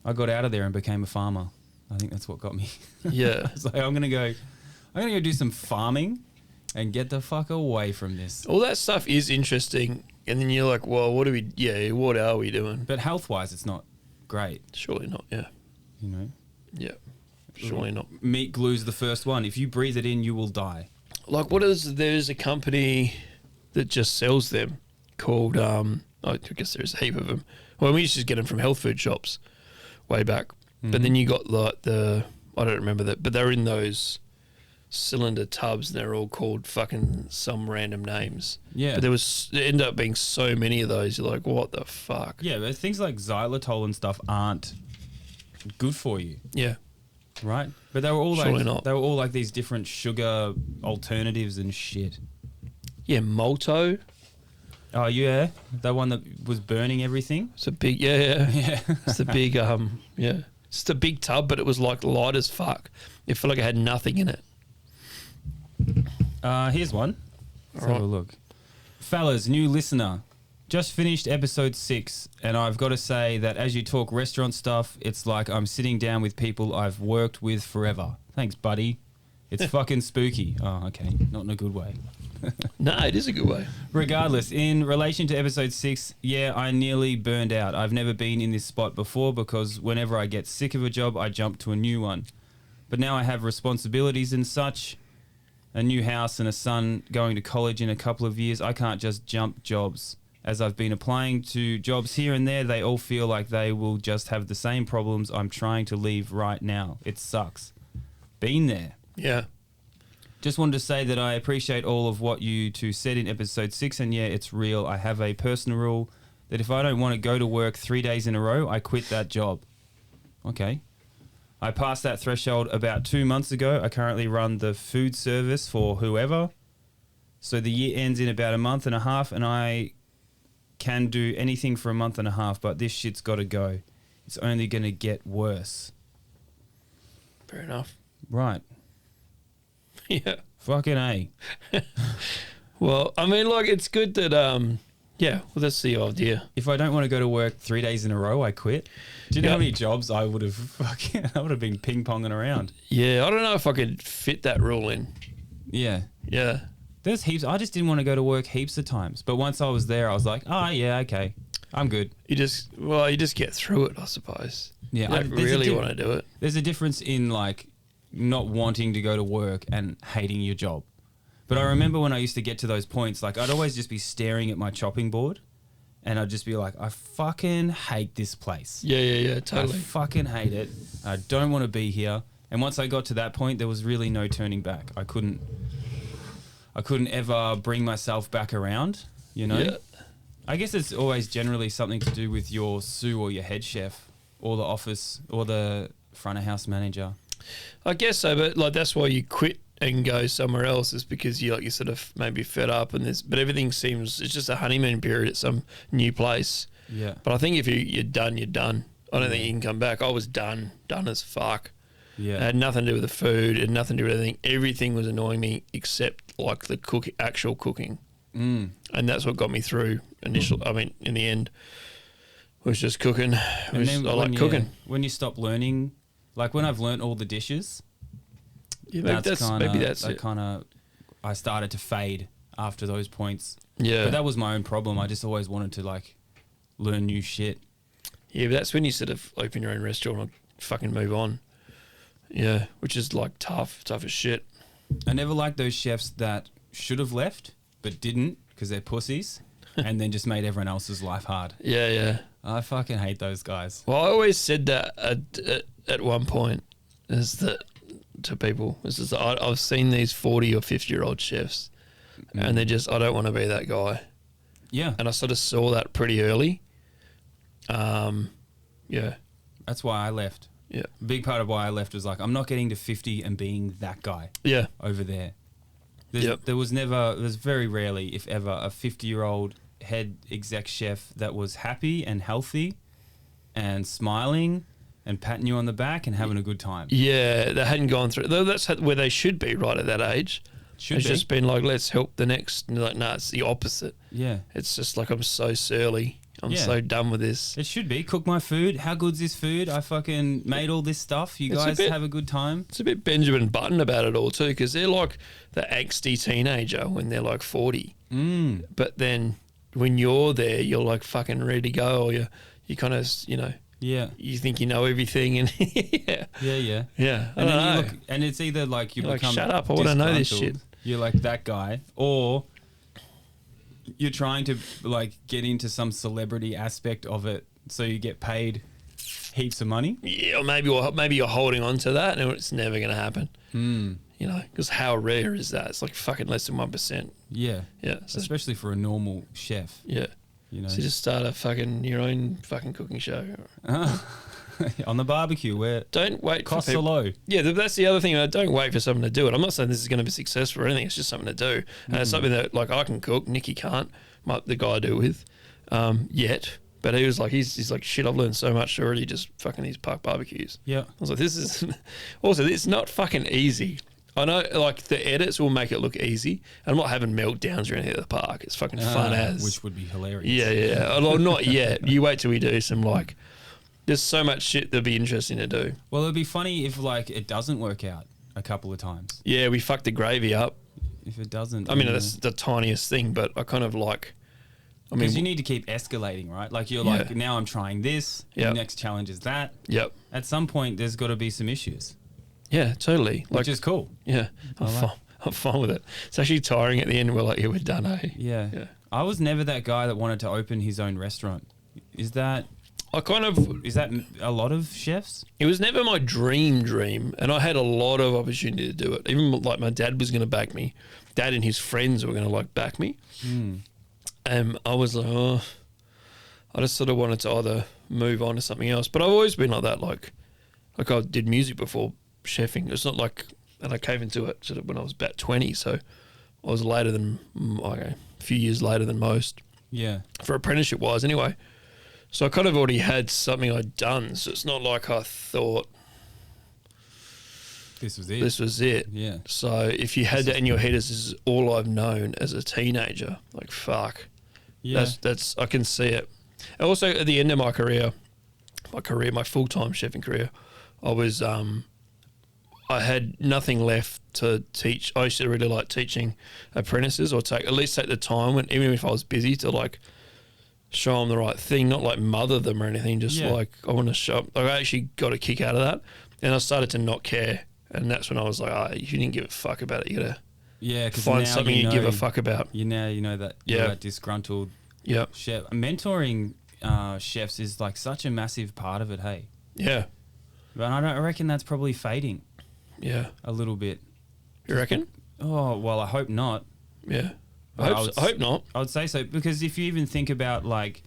I got out of there and became a farmer. I think that's what got me. Yeah. It's like I'm gonna go do some farming and get the fuck away from this. All that stuff is interesting, and then you're like, well, what are we doing? But health wise, it's not great. Surely not. Yeah. You know, Yeah. Surely not. meat glue's the first one. If you breathe it in, you will die. Like, there's a company that just sells them called, I guess there's a heap of them. Well, we used to just get them from health food shops way back. But then you got like I don't remember that, but they're in those cylinder tubs and they're all called fucking some random names. Yeah. But there ended up being so many of those. You're like, what the fuck? Yeah, but things like xylitol and stuff aren't good for you, Yeah. right? But they were all Surely like not. they were all like these different sugar alternatives and shit. Yeah, Malto. Oh yeah, that one that was burning everything. It's a big, yeah. Yeah. It's the big, yeah. It's the big tub, but it was like light as fuck. It felt like it had nothing in it. Here's one. Let's All have a right. look. Fellas, new listener. Just finished episode 6, and I've got to say that as you talk restaurant stuff, it's like I'm sitting down with people I've worked with forever. Thanks, buddy. It's fucking spooky. Oh, okay. Not in a good way. No, it is a good way. Regardless, in relation to episode 6, yeah, I nearly burned out. I've never been in this spot before because whenever I get sick of a job, I jump to a new one. But now I have responsibilities and such, a new house and a son going to college in a couple of years. I can't just jump jobs. As I've been applying to jobs here and there, they all feel like they will just have the same problems I'm trying to leave right now. It sucks. Been there. Yeah. Just wanted to say that I appreciate all of what you two said in episode 6, and yeah, it's real. I have a personal rule that if I don't want to go to work 3 days in a row, I quit that job. Okay. I passed that threshold about 2 months ago. I currently run the food service for whoever. So the year ends in about a month and a half, and I can do anything for a month and a half, but this shit's got to go. It's only going to get worse. Fair enough. Right. Yeah. Fucking A. Well, I mean, like, it's good that, yeah, well, that's the idea. If I don't want to go to work 3 days in a row, I quit. Do you know Yeah. how many jobs I would have been ping ponging around? Yeah, I don't know if I could fit that rule in. Yeah. Yeah. There's heaps. I just didn't want to go to work heaps of times. But once I was there, I was like, oh, yeah, okay. I'm good. You just get through it, I suppose. Yeah, You don't there's a really diff- want to do it. There's a difference in like not wanting to go to work and hating your job. But I remember when I used to get to those points, like I'd always just be staring at my chopping board and I'd just be like, I fucking hate this place. Yeah, totally. I fucking hate it. I don't want to be here. And once I got to that point, there was really no turning back. I couldn't ever bring myself back around, you know? Yeah. I guess it's always generally something to do with your sous or your head chef or the office or the front of house manager. I guess so, but like that's why you quit and go somewhere else is because you're sort of maybe fed up but everything seems, it's just a honeymoon period at some new place. Yeah. But I think if you're done, you're done. I don't think you can come back. I was done as fuck. Yeah. It had nothing to do with the food. It had nothing to do with anything. Everything was annoying me except like the actual cooking. Mm. And that's what got me through initial. I mean, in the end, was just cooking. I like cooking. When you stop learning, like when I've learned all the dishes, Yeah, maybe that's it. I started to fade after those points. Yeah. But that was my own problem. I just always wanted to like learn new shit. Yeah, but that's when you sort of open your own restaurant and fucking move on. Yeah, which is like tough as shit. I never liked those chefs that should have left but didn't because they're pussies and then just made everyone else's life hard. Yeah, yeah. I fucking hate those guys. Well, I always said that at one point is that to people. I've seen these 40 or 50-year-old chefs and they're just, I don't want to be that guy. Yeah. And I sort of saw that pretty early. Yeah. That's why I left. Yeah. A big part of why I left was like, I'm not getting to 50 and being that guy. Yeah. Over there. Yep. There's very rarely, if ever, a 50-year-old head exec chef that was happy and healthy and smiling and patting you on the back and having a good time. Yeah, they hadn't gone through. Though that's where they should be right at that age. It's just been like, let's help the next. And like, no, it's the opposite. Yeah. It's just like, I'm so surly. I'm so done with this. It should be. Cook my food. How good's this food? I fucking made all this stuff. You guys have a good time. It's a bit Benjamin Button about it all too, because they're like the angsty teenager when they're like 40. But then when you're there, you're like fucking ready to go, or you kind of, you think you know everything, and yeah. And then you look, and it's either like you're become like, shut up, I want to know this shit. You're like that guy, or you're trying to like get into some celebrity aspect of it, so you get paid heaps of money. Yeah, or maybe you're holding on to that, and it's never going to happen. Because how rare is that? It's like fucking less than 1%. Yeah, So especially for a normal chef. Yeah, so just start your own fucking cooking show on the barbecue where don't wait costs for are low. Yeah, that's the other thing. Don't wait for someone to do it. I'm not saying this is going to be successful or anything. It's just something to do, and it's something that like I can cook. Nicky can't. The guy I do with yet. But he was like, he's like, shit, I've learned so much already just fucking these park barbecues. Yeah. I was like, this is... Also, it's not fucking easy. I know, like, the edits will make it look easy. And I'm not having meltdowns or anything at the park. It's fucking fun as... Which would be hilarious. Yeah. Well, not yet. You wait till we do some, like... There's so much shit that'd be interesting to do. Well, it'd be funny if, like, it doesn't work out a couple of times. Yeah, we fucked the gravy up. If it doesn't... I mean, that's the tiniest thing, but I kind of like... Because you need to keep escalating, right? Like you're like, now I'm trying this. The next challenge is that. Yep. At some point, there's got to be some issues. Yeah, totally. Which is cool. Yeah, I'm fine with it. It's actually tiring at the end. We're like, yeah, we're done, eh? Yeah. I was never that guy that wanted to open his own restaurant. Is that a lot of chefs? It was never my dream, and I had a lot of opportunity to do it. Even like my dad was going to back me. Dad and his friends were going to like back me. I was like, I just sort of wanted to either move on to something else. But I've always been like that. Like I did music before chefing. It's not like, and I came into it sort of when I was about 20. So I was later than, a few years later than most. Yeah. For apprenticeship wise anyway. So I kind of already had something I'd done. So it's not like I thought this was it. This was it. Yeah. So if you had that in your head as this is all I've known as a teenager, like fuck. Yeah. That's I can see it. And also at the end of my full-time chefing career, I was I had nothing left to teach. I used to really like teaching apprentices, or at least take the time, when even if I was busy, to like show them the right thing, not like mother them or anything, just like I want to show. Like I actually got a kick out of that, and I started to not care, and that's when I was like, if you didn't give a fuck about it, you gotta find something you give a fuck about. You know that you're that disgruntled chef. Mentoring chefs is like such a massive part of it. Hey. Yeah. But I reckon that's probably fading. Yeah. A little bit. You reckon? Oh, well, I hope not. Yeah. I hope not. I would say so, because if you even think about like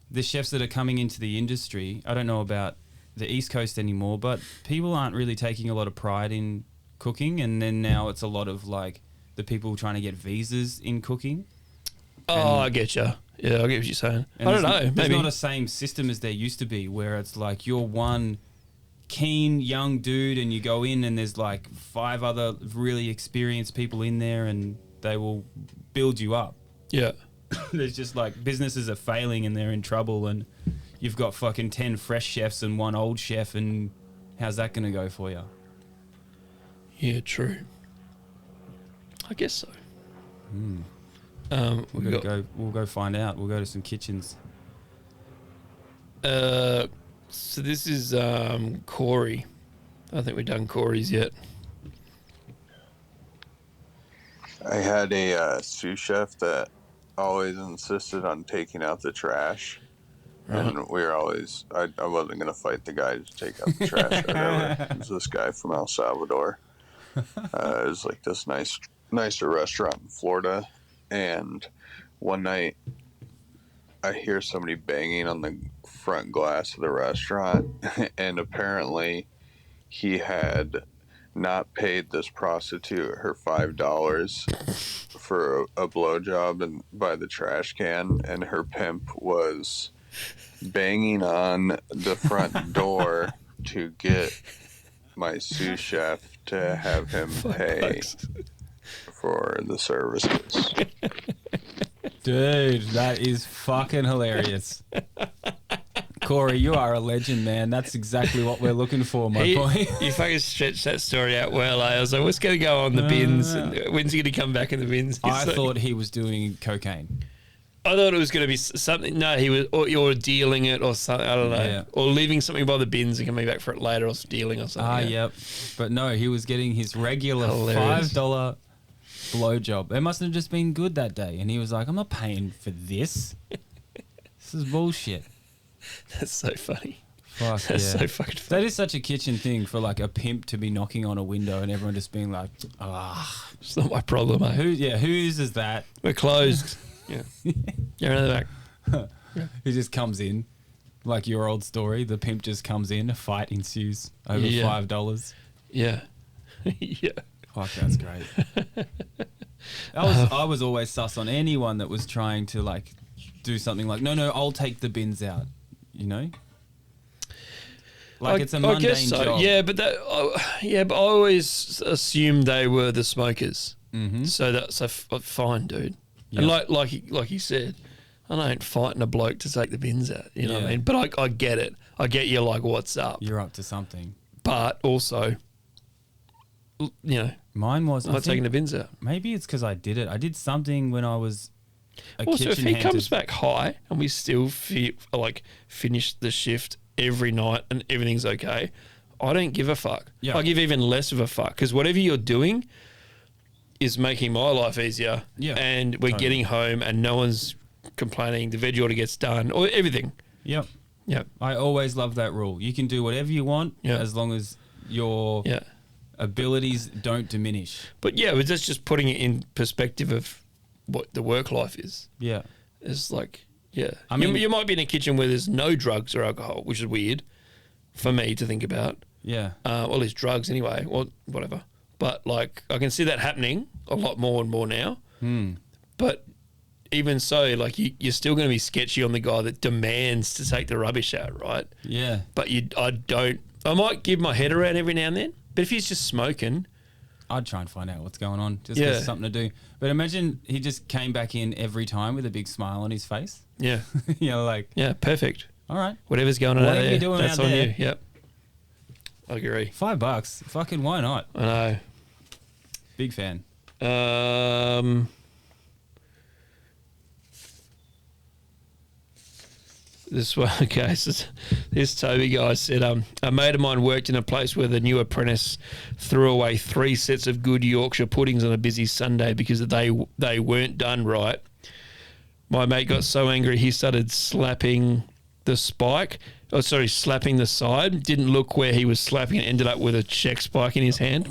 the chefs that are coming into the industry, I don't know about the East Coast anymore, but people aren't really taking a lot of pride in cooking, and then now it's a lot of like the people trying to get visas in cooking. Oh, I get you. Yeah, I get what you're saying. I don't know. There's maybe not a same system as there used to be, where it's like you're one keen young dude and you go in and there's like 5 other really experienced people in there and they will build you up. Yeah. There's just like businesses are failing and they're in trouble and you've got fucking 10 fresh chefs and 1 old chef, and how's that going to go for you? Yeah, true. I guess so. We'll go find out. We'll go to some kitchens. So this is Corey. I don't think we've done Corey's yet. I had a sous chef that always insisted on taking out the trash. And we were always, I wasn't going to fight the guy to take out the trash. It was this guy from El Salvador. It was like this nicer restaurant in Florida. And one night I hear somebody banging on the front glass of the restaurant. And apparently he had not paid this prostitute her $5 for a blowjob by the trash can. And her pimp was banging on the front door to get my sous chef to have him pay for the services. Dude, that is fucking hilarious. Corey, you are a legend, man. That's exactly what we're looking for, my boy. You fucking stretched that story out well. I was like, what's going to go on the bins? And when's he going to come back in the bins? I thought he was doing cocaine. I thought it was going to be something. No, he was, or dealing it or something. I don't know. Yeah. Or leaving something by the bins and coming back for it later, or stealing or something. Yep. But no, he was getting his regular $5 blowjob. It must have just been good that day. And he was like, I'm not paying for this. This is bullshit. That's so funny. Fuck, That's so fucking funny. That is such a kitchen thing for like a pimp to be knocking on a window and everyone just being like, it's not my problem, mate. who uses that? We're closed. Yeah. You're in the back. He just comes in, like your old story. The pimp just comes in, a fight ensues over $5. Yeah. Yeah. Fuck, that's great. I was always sus on anyone that was trying to like do something like, no, I'll take the bins out. You know, like it's a mundane job. Yeah, but I always assumed they were the smokers. Mm-hmm. So that's fine, dude. Yep. And like you said, I ain't fighting a bloke to take the bins out. You know what I mean? But I get it. I get you. Like, what's up? You're up to something. But also, you know, mine was not taking the bins out. Maybe it's because I did it. I did something when I was. Also, if he comes back high and we still finish the shift every night and everything's okay, I don't give a fuck. Yeah. I give even less of a fuck because whatever you're doing is making my life easier. Yeah, and we're getting home and no one's complaining. The veg order gets done or everything. Yep. Yep. I always love that rule. You can do whatever you want as long as your abilities don't diminish. But yeah, that's just putting it in perspective of what the work life is. Yeah. It's like, yeah. I mean, you might be in a kitchen where there's no drugs or alcohol, which is weird for me to think about. Yeah. Well, there's drugs anyway, or whatever. But like, I can see that happening a lot more and more now. But even so, like you're still going to be sketchy on the guy that demands to take the rubbish out, right? Yeah. But I might give my head around every now and then. But if he's just smoking, I'd try and find out what's going on, just 'cause there's something to do. But imagine he just came back in every time with a big smile on his face. Yeah. You know, like... Yeah, perfect. All right. Whatever's going on out there, you doing that's out on there? you. Yep. I agree. $5. Fucking why not? I know. Big fan. This one, okay. So this Toby guy said, a mate of mine worked in a place where the new apprentice threw away 3 sets of good Yorkshire puddings on a busy Sunday because they weren't done right. My mate got so angry he started slapping the slapping the side. Didn't look where he was slapping and ended up with a check spike in his hand.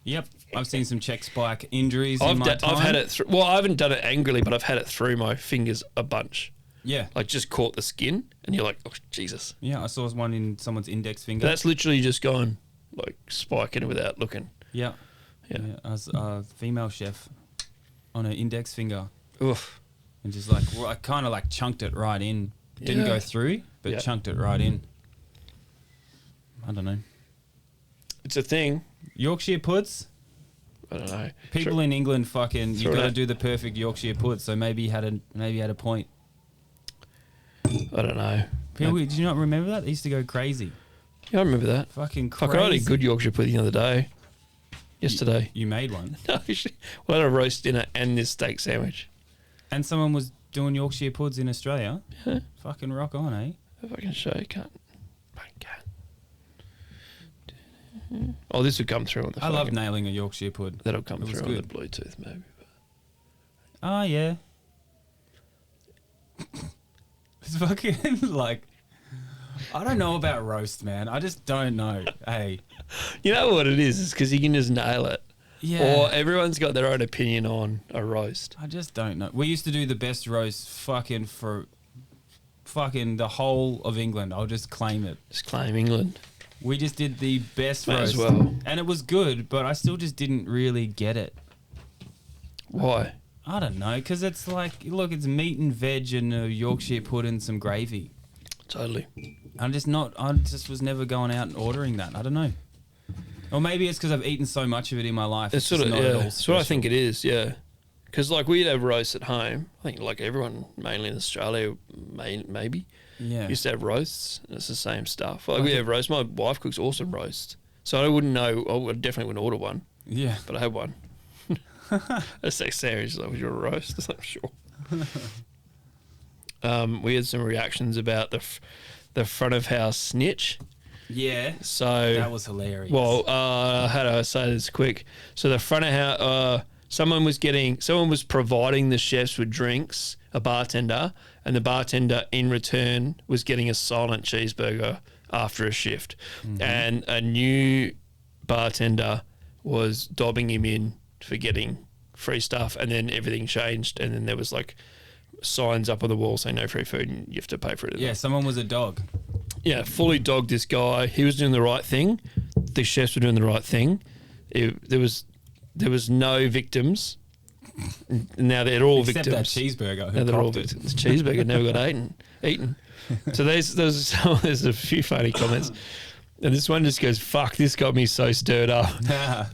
Yep. I've seen some check spike injuries in my time. I've had it I haven't done it angrily, but I've had it through my fingers a bunch. Yeah. Like just caught the skin and you're like, oh, Jesus. Yeah, I saw one in someone's index finger. That's literally just going like spiking it without looking. Yeah. I was a female chef on her index finger. Oof. And just like, I kind of like chunked it right in. Didn't go through, but chunked it right in. I don't know. It's a thing. Yorkshire puds? I don't know. People in England fucking, you got to out. do the perfect Yorkshire pud, so maybe he had a point. I don't know. People, did you not remember that? They used to go crazy. Yeah, I remember that. Fucking crazy. Fuck, I had a good Yorkshire pudding the other day. Yesterday. You made one? No, actually, well, I had a roast dinner and this steak sandwich. And someone was doing Yorkshire puds in Australia? Yeah. Fucking rock on, eh? If I can show you, can't. Oh, this would come through on the I love nailing a Yorkshire pud. That'll come It was through on the good. Bluetooth, maybe. Oh, yeah. It's fucking like, I don't know about roast, man. I just don't know. Hey. You know what it is because you can just nail it. Yeah. Or everyone's got their own opinion on a roast. I just don't know. We used to do the best roast fucking for fucking the whole of England. I'll just claim it. Just claim England. We just did the best May roast. as well. And it was good, but I still just didn't really get it. Why? I don't know, because it's like, look, it's meat and veg and a Yorkshire pudding and some gravy. Totally. I just was never going out and ordering that. I don't know. Or maybe it's because I've eaten so much of it in my life. It's sort of, not at all that's what I special. think it is, yeah. Because, like, we'd have roasts at home. I think, like, everyone, mainly in Australia, maybe, Yeah. used to have roasts. And it's the same stuff. Like, we have roasts. My wife cooks awesome roast. So I wouldn't know. I definitely wouldn't order one. Yeah. But I had one. A steak sandwich. Like, was your roast? I'm sure. We had some reactions about the front of house snitch. Yeah. So That was hilarious. Well, how do I say this quick? So the front of house, someone was providing the chefs with drinks, a bartender, and the bartender in return was getting a silent cheeseburger after a shift, and a new bartender was dobbing him in for getting free stuff, and then everything changed, and then there was like signs up on the wall saying no free food and you have to pay for it. Yeah, someone was a dog. Yeah, fully dogged this guy. He was doing the right thing. The chefs were doing the right thing. There was no victims. Now they're all Except victims. that cheeseburger. Now they're all victims. The cheeseburger never got eaten. So there's a few funny comments. And this one just goes, fuck, this got me so stirred up.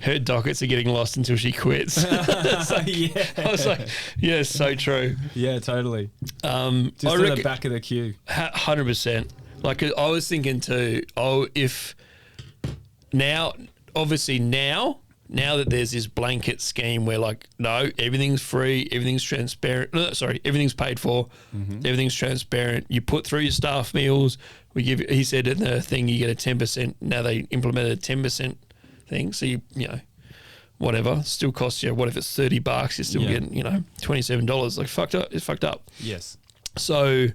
Her dockets are getting lost until she quits. Yeah. I was like, yeah, so true. Yeah, totally. Just I at reckon, the back of the queue. 100%. Like, I was thinking too, if now, obviously now that there's this blanket scheme where, like, no, everything's free, everything's transparent. No, sorry, everything's paid for, everything's transparent. You put through your staff meals. He said in the thing you get a 10%. Now they implemented a 10% thing. So you know, whatever, still costs you, what if it's $30, you're still getting, $27. Like, fucked up. It's fucked up. Yes. So,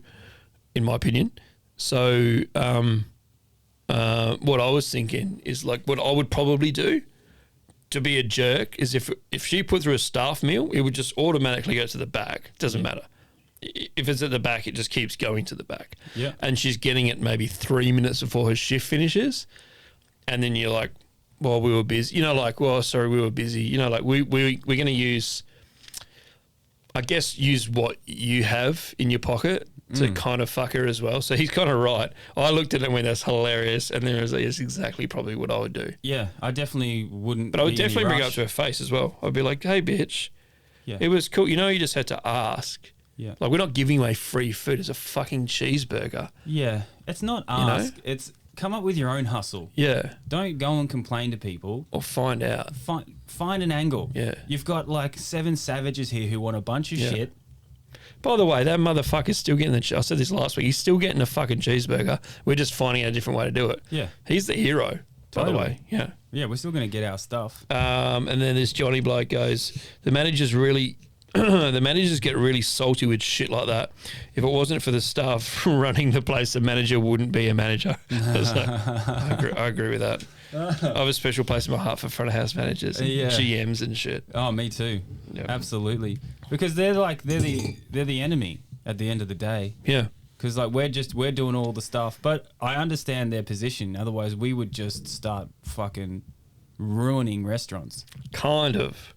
in my opinion, what I was thinking is, like, what I would probably do to be a jerk is if she put through a staff meal, it would just automatically go to the back. It doesn't matter. If it's at the back, it just keeps going to the back. Yeah. And she's getting it maybe 3 minutes before her shift finishes. And then you're like, well, we were busy. We were busy. Like, we're going to use what you have in your pocket to kind of fuck her as well. So he's kind of right. I looked at it and went, that's hilarious. And then I was like, it's exactly probably what I would do. Yeah, I definitely wouldn't. But I would be in any definitely bring it up rush. to her face as well. I'd be like, hey, bitch. Yeah. It was cool. You just had to ask. Yeah. Like, we're not giving away free food. It's a fucking cheeseburger. Yeah. It's not ask. It's come up with your own hustle. Yeah. Don't go and complain to people. Or find out. Find an angle. Yeah. You've got like 7 savages here who want a bunch of shit. By the way, that motherfucker's still getting I said this last week, he's still getting a fucking cheeseburger. We're just finding out a different way to do it. Yeah. He's the hero, by the Totally. way. Yeah. Yeah, we're still going to get our stuff. And then this Johnny bloke goes, the managers get really salty with shit like that. If it wasn't for the staff running the place, the manager wouldn't be a manager. So, I agree with that. I have a special place in my heart for front of house managers and GMs and shit. Oh, me too. Yeah. Absolutely. Because they're the enemy at the end of the day. Yeah. Because like we're doing all the stuff, but I understand their position. Otherwise, we would just start fucking ruining restaurants. Kind of.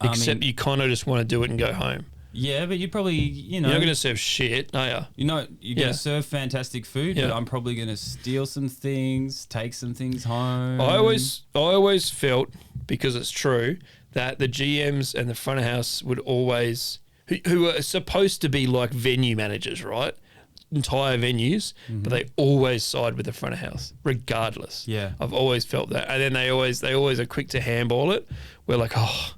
Except you kind of just want to do it and go home. Yeah, but you probably, you know, You're not going to serve shit, are you? you're going Yeah. to serve fantastic food, Yeah. but I'm probably going to steal some things, take some things home. I always felt, because it's true, that the GMs and the front of house would always, who are supposed to be like venue managers, right? Entire venues, but they always side with the front of house, regardless. Yeah. I've always felt that. And then they always are quick to handball it. We're like, oh,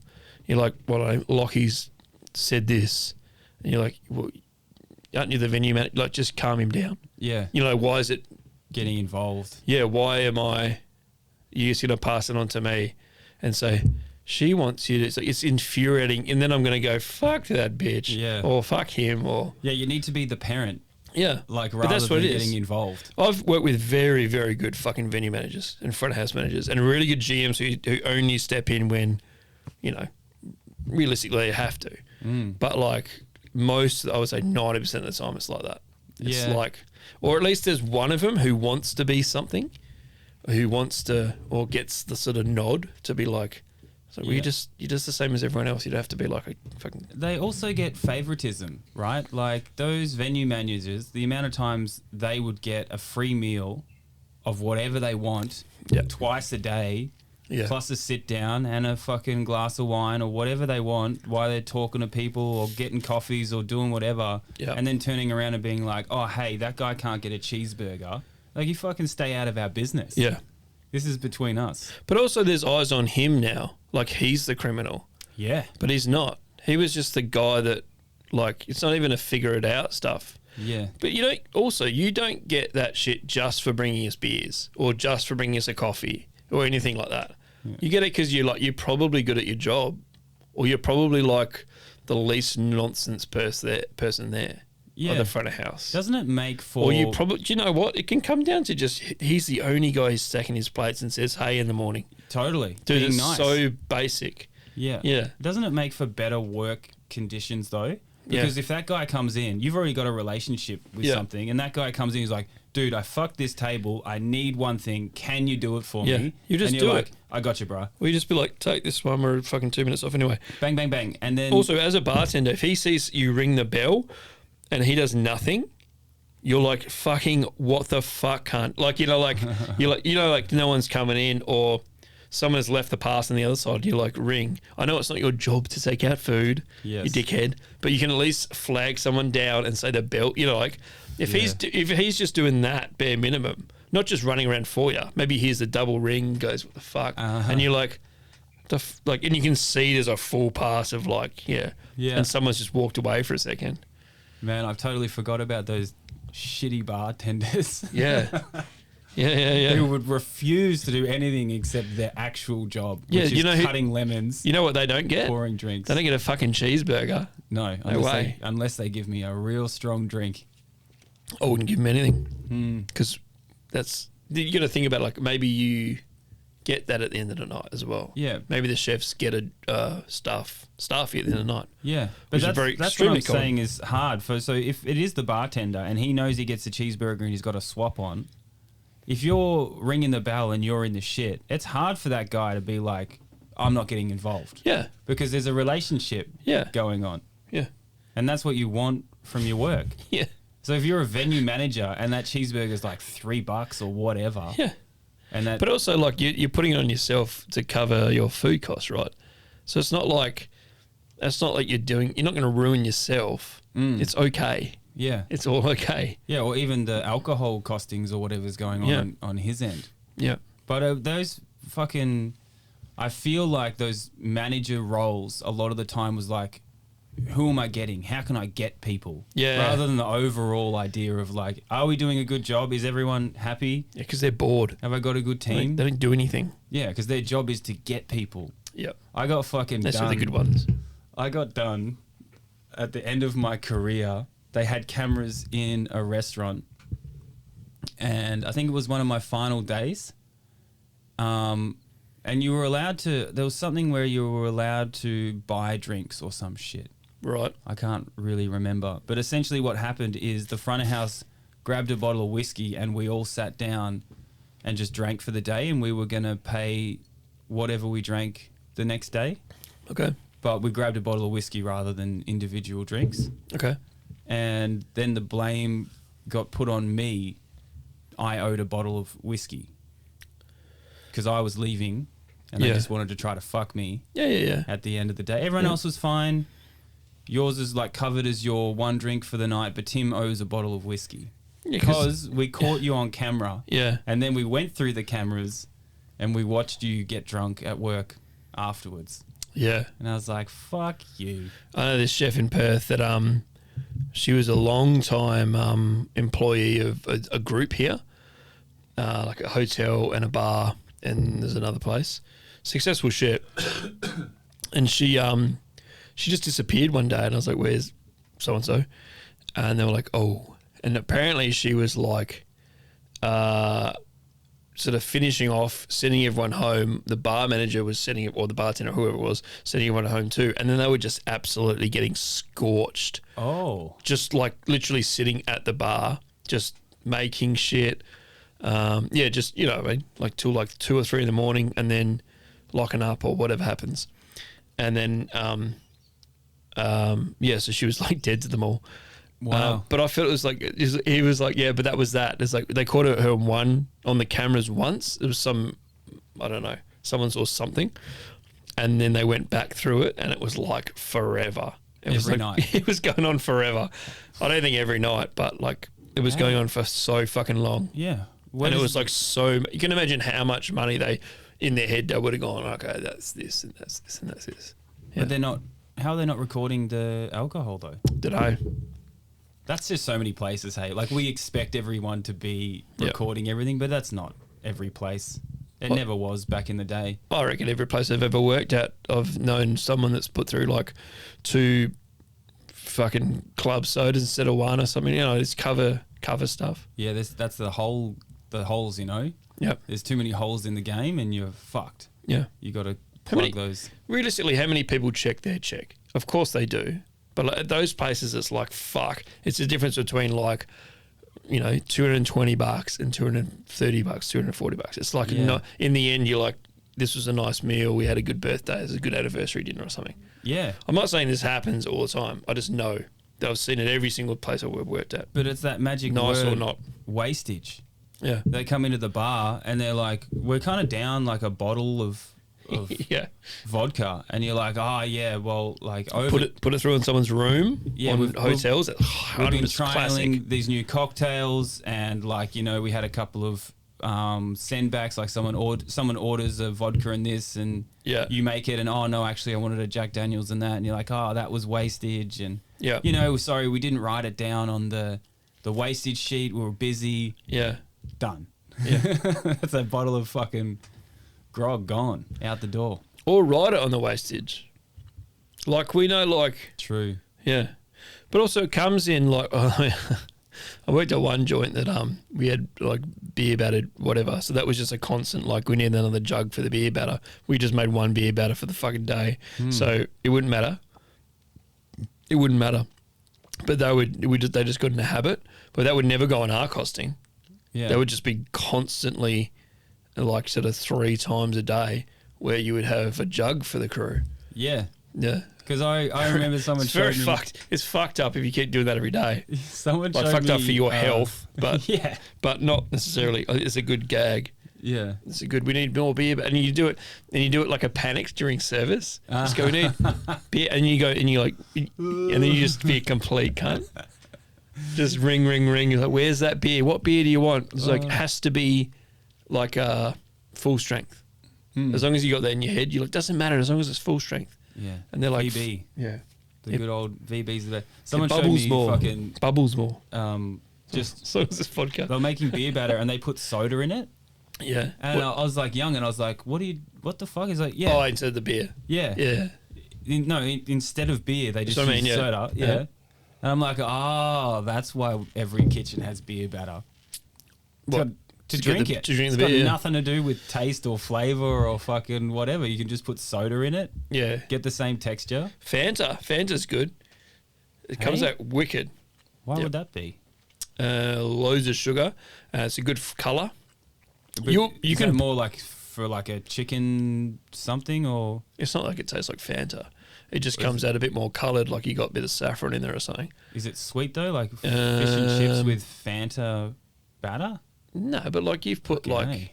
you're like, well, Lockie's said this. And you're like, well, aren't you the venue manager? Like, just calm him down. Yeah. You know, why is it Getting involved. yeah, why am I, you're just going to pass it on to me and say, she wants you to, it's infuriating. And then I'm going to go, fuck that bitch. Yeah. Or fuck him. Or, Yeah, you need to be the parent, yeah. like, But rather that's what than it is. getting involved. I've worked with very, very good fucking venue managers and front of house managers and really good GMs who only step in when, you know, realistically they have to. But like most, I would say 90% of the time it's like that. It's Yeah. like, or at least there's one of them who wants to be something, who wants to, or gets the sort of nod to be like, so well, Yeah. you're just the same as everyone else. You don't have to be like a fucking, They also get favoritism, right? Like those venue managers, the amount of times they would get a free meal of whatever they want Yeah. twice a day, yeah. plus a sit down and a fucking glass of wine or whatever they want while they're talking to people or getting coffees or doing whatever, Yeah. and then turning around and being like, oh, hey, that guy can't get a cheeseburger. Like, you fucking stay out of our business. Yeah. This is between us. But also there's eyes on him now. Like he's the criminal. Yeah. But he's not. He was just the guy that, like, it's not even a figure it out stuff. Yeah. But you don't, also, you don't get that shit just for bringing us beers or just for bringing us a coffee or anything like that. You get it because you're probably good at your job, or you're probably like the least nonsense person there. Yeah. At the front of house. Doesn't it make for... Or you probably, do you know what? It can come down to just, he's the only guy who's stacking his plates and says, hey, in the morning. Totally. Dude, Being it's nice. so basic. Yeah. Yeah. Doesn't it make for better work conditions though? Yeah. Because if that guy comes in, you've already got a relationship with Yeah. something, and that guy comes in, he's like, dude, I fucked this table. I need one thing. Can you do it for Yeah. me? You just and you're do like, it. I got you, bro. Or you just be like, take this one, we're fucking 2 minutes off anyway. Bang, bang, bang. And then Also, as a bartender, if he sees you ring the bell and he does nothing, you're like, fucking what the fuck, cunt? Like, you're like, like no one's coming in, or someone has left the pass on the other side. You're like, ring. I know it's not your job to take out food, Yes. you dickhead, but you can at least flag someone down and say the bell. Like, if he's just doing that bare minimum, not just running around for you. Maybe here's the double ring, goes, what the fuck, and you're like. And you can see there's a full pass of like, Yeah. and someone's just walked away for a second. man, I've totally forgot about those shitty bartenders. Yeah. Yeah. Who would refuse to do anything except their actual job, Yeah, which you is know cutting lemons, You know what they don't get? pouring drinks. They don't get a fucking cheeseburger. No, unless they give me a real strong drink. I wouldn't give them anything. Because you got to think about, like, maybe you get that at the end of the night as well. Yeah. Maybe the chefs get a staffy at the end of the night. Yeah, Which but is very that's what I'm extremely common. saying is hard. So if it is the bartender and he knows he gets a cheeseburger and he's got a swap on, if you're ringing the bell and you're in the shit, it's hard for that guy to be like, I'm not getting involved. Yeah. Because there's a relationship Yeah. going on. Yeah. And that's what you want from your work. Yeah. So if you're a venue manager and that cheeseburger's like $3 or whatever, Yeah. and that But also, like, you're putting it on yourself to cover your food costs, right? So it's not like you're not going to ruin yourself. It's okay. yeah, It's all okay. yeah, or even the alcohol costings or whatever's going on his end. Yeah. But those fucking, I feel like those manager roles a lot of the time was like, who am I getting? How can I get people? Yeah. Rather than the overall idea of like, are we doing a good job? Is everyone happy? Yeah, because they're bored. Have I got a good They team? don't do anything. Yeah, because their job is to get people. Yep. I got fucking That's done. really good ones. I got done at the end of my career. They had cameras in a restaurant, and I think it was one of my final days. And you were allowed to. There was something where you were allowed to buy drinks or some shit. Right. I can't really remember, but essentially what happened is the front of house grabbed a bottle of whiskey, and we all sat down and just drank for the day, and we were gonna pay whatever we drank the next day. Okay. but we grabbed a bottle of whiskey rather than individual drinks. Okay. And then the blame got put on me. I owed a bottle of whiskey because I was leaving and they just wanted to try to fuck me. Yeah. At the end of the day. Everyone else was fine. Yours is like covered as your one drink for the night, but Tim owes a bottle of whiskey. Yeah, because we caught you on camera. Yeah. And then we went through the cameras and we watched you get drunk at work afterwards. Yeah. And I was like, fuck you. I know this chef in Perth that she was a long time employee of a group here, like a hotel and a bar, and there's another place. Successful chef. And she just disappeared one day, and I was like, where's so-and-so? And they were like, oh. And apparently she was like sort of finishing off, sending everyone home. The bar manager was sending it, or the bartender, whoever it was, sending everyone home too. And then they were just absolutely getting scorched. Oh. Just like literally sitting at the bar, just making shit. Just, you know what I mean? Like till like 2 or 3 in the morning and then locking up or whatever happens. And then, so she was like dead to them all. Wow. But I felt it was like, he was like, yeah, but that was that. It's like they caught her on the cameras once. It was I don't know, someone saw something. And then they went back through it and it was like forever. Every night. It was going on forever. I don't think every night, but like it was going on for so fucking long. Yeah. And it was like you can imagine how much money in their head, they would have gone, okay, that's this and that's this and that's this. Yeah. But how are they not recording the alcohol though? Did I? That's just so many places, hey. Like we expect everyone to be recording everything, but that's not every place. It never was back in the day. I reckon every place I've ever worked at, I've known someone that's put through like 2 fucking club sodas instead of 1 or something. You know, just cover stuff. Yeah, that's the holes, you know. Yep. There's too many holes in the game, and you're fucked. Yeah. You got to plug those. Realistically, how many people check their check? Of course they do. But like at those places, it's like, fuck. It's the difference between like, you know, $220 and $230, $240. It's like, not, in the end, you're like, this was a nice meal. We had a good birthday. It was a good anniversary dinner or something. Yeah. I'm not saying this happens all the time. I just know that I've seen it every single place I've worked at. But it's that magic nice word, or not. wastage. Yeah. They come into the bar and they're like, we're kind of down like a bottle of vodka, and you're like, like over put it through in someone's room. Yeah, on hotels. We've been trialing classic. these new cocktails, and like, you know, we had a couple of sendbacks. Like someone orders a vodka and this, and you make it, and oh no, actually I wanted a Jack Daniels and that, and you're like, oh, that was wastage, and you know, sorry, we didn't write it down on the wastage sheet. We were busy. Yeah, done. Yeah, that's a bottle of fucking grog gone out the door. Or write it on the wastage. Like we know, like true. Yeah, but also it comes in like I worked at one joint that we had like beer battered whatever, so that was just a constant. Like we need another jug for the beer batter. We just made 1 beer batter for the fucking day, so it wouldn't matter. It wouldn't matter, but they just got in a habit. But that would never go on our costing. Yeah, that would just be constantly, like sort of 3 times a day, where you would have a jug for the crew. Yeah. Yeah. Because I remember someone it's very showed me... fucked. It's fucked up if you keep doing that every day. Someone like showed fucked me, up for your health, but but not necessarily. It's a good gag. Yeah, it's a good. We need more beer, and you do it like a panic during service. Just go, we need beer, and you go, and you like, and then you just be a complete cunt. Just ring. You're like, where's that beer? What beer do you want? It's like, has to be like full strength. As long as you got that in your head, you're like, doesn't matter as long as it's full strength. Yeah, and they're like, VB. Yeah, the good old VBs. Are there. Someone showed me more. Fucking bubbles more. Just so is this vodka. They're making beer batter and they put soda in it. Yeah, and I was like young, and I was like, what the fuck? He's like, yeah. Oh, instead of the beer. Yeah. Instead of beer, they just use soda. Yeah. And I'm like, oh, that's why every kitchen has beer batter. To drink it. To drink it's the beer. Got nothing to do with taste or flavour or fucking whatever. You can just put soda in it. Yeah. Get the same texture. Fanta's good. It comes out wicked. Why would that be? Loads of sugar. It's a good colour. You can more like for like a chicken something, or it's not like it tastes like Fanta. It just comes out a bit more coloured, like you got a bit of saffron in there or something. Is it sweet though? Like fish and chips with Fanta batter? No, but like you've put Okay.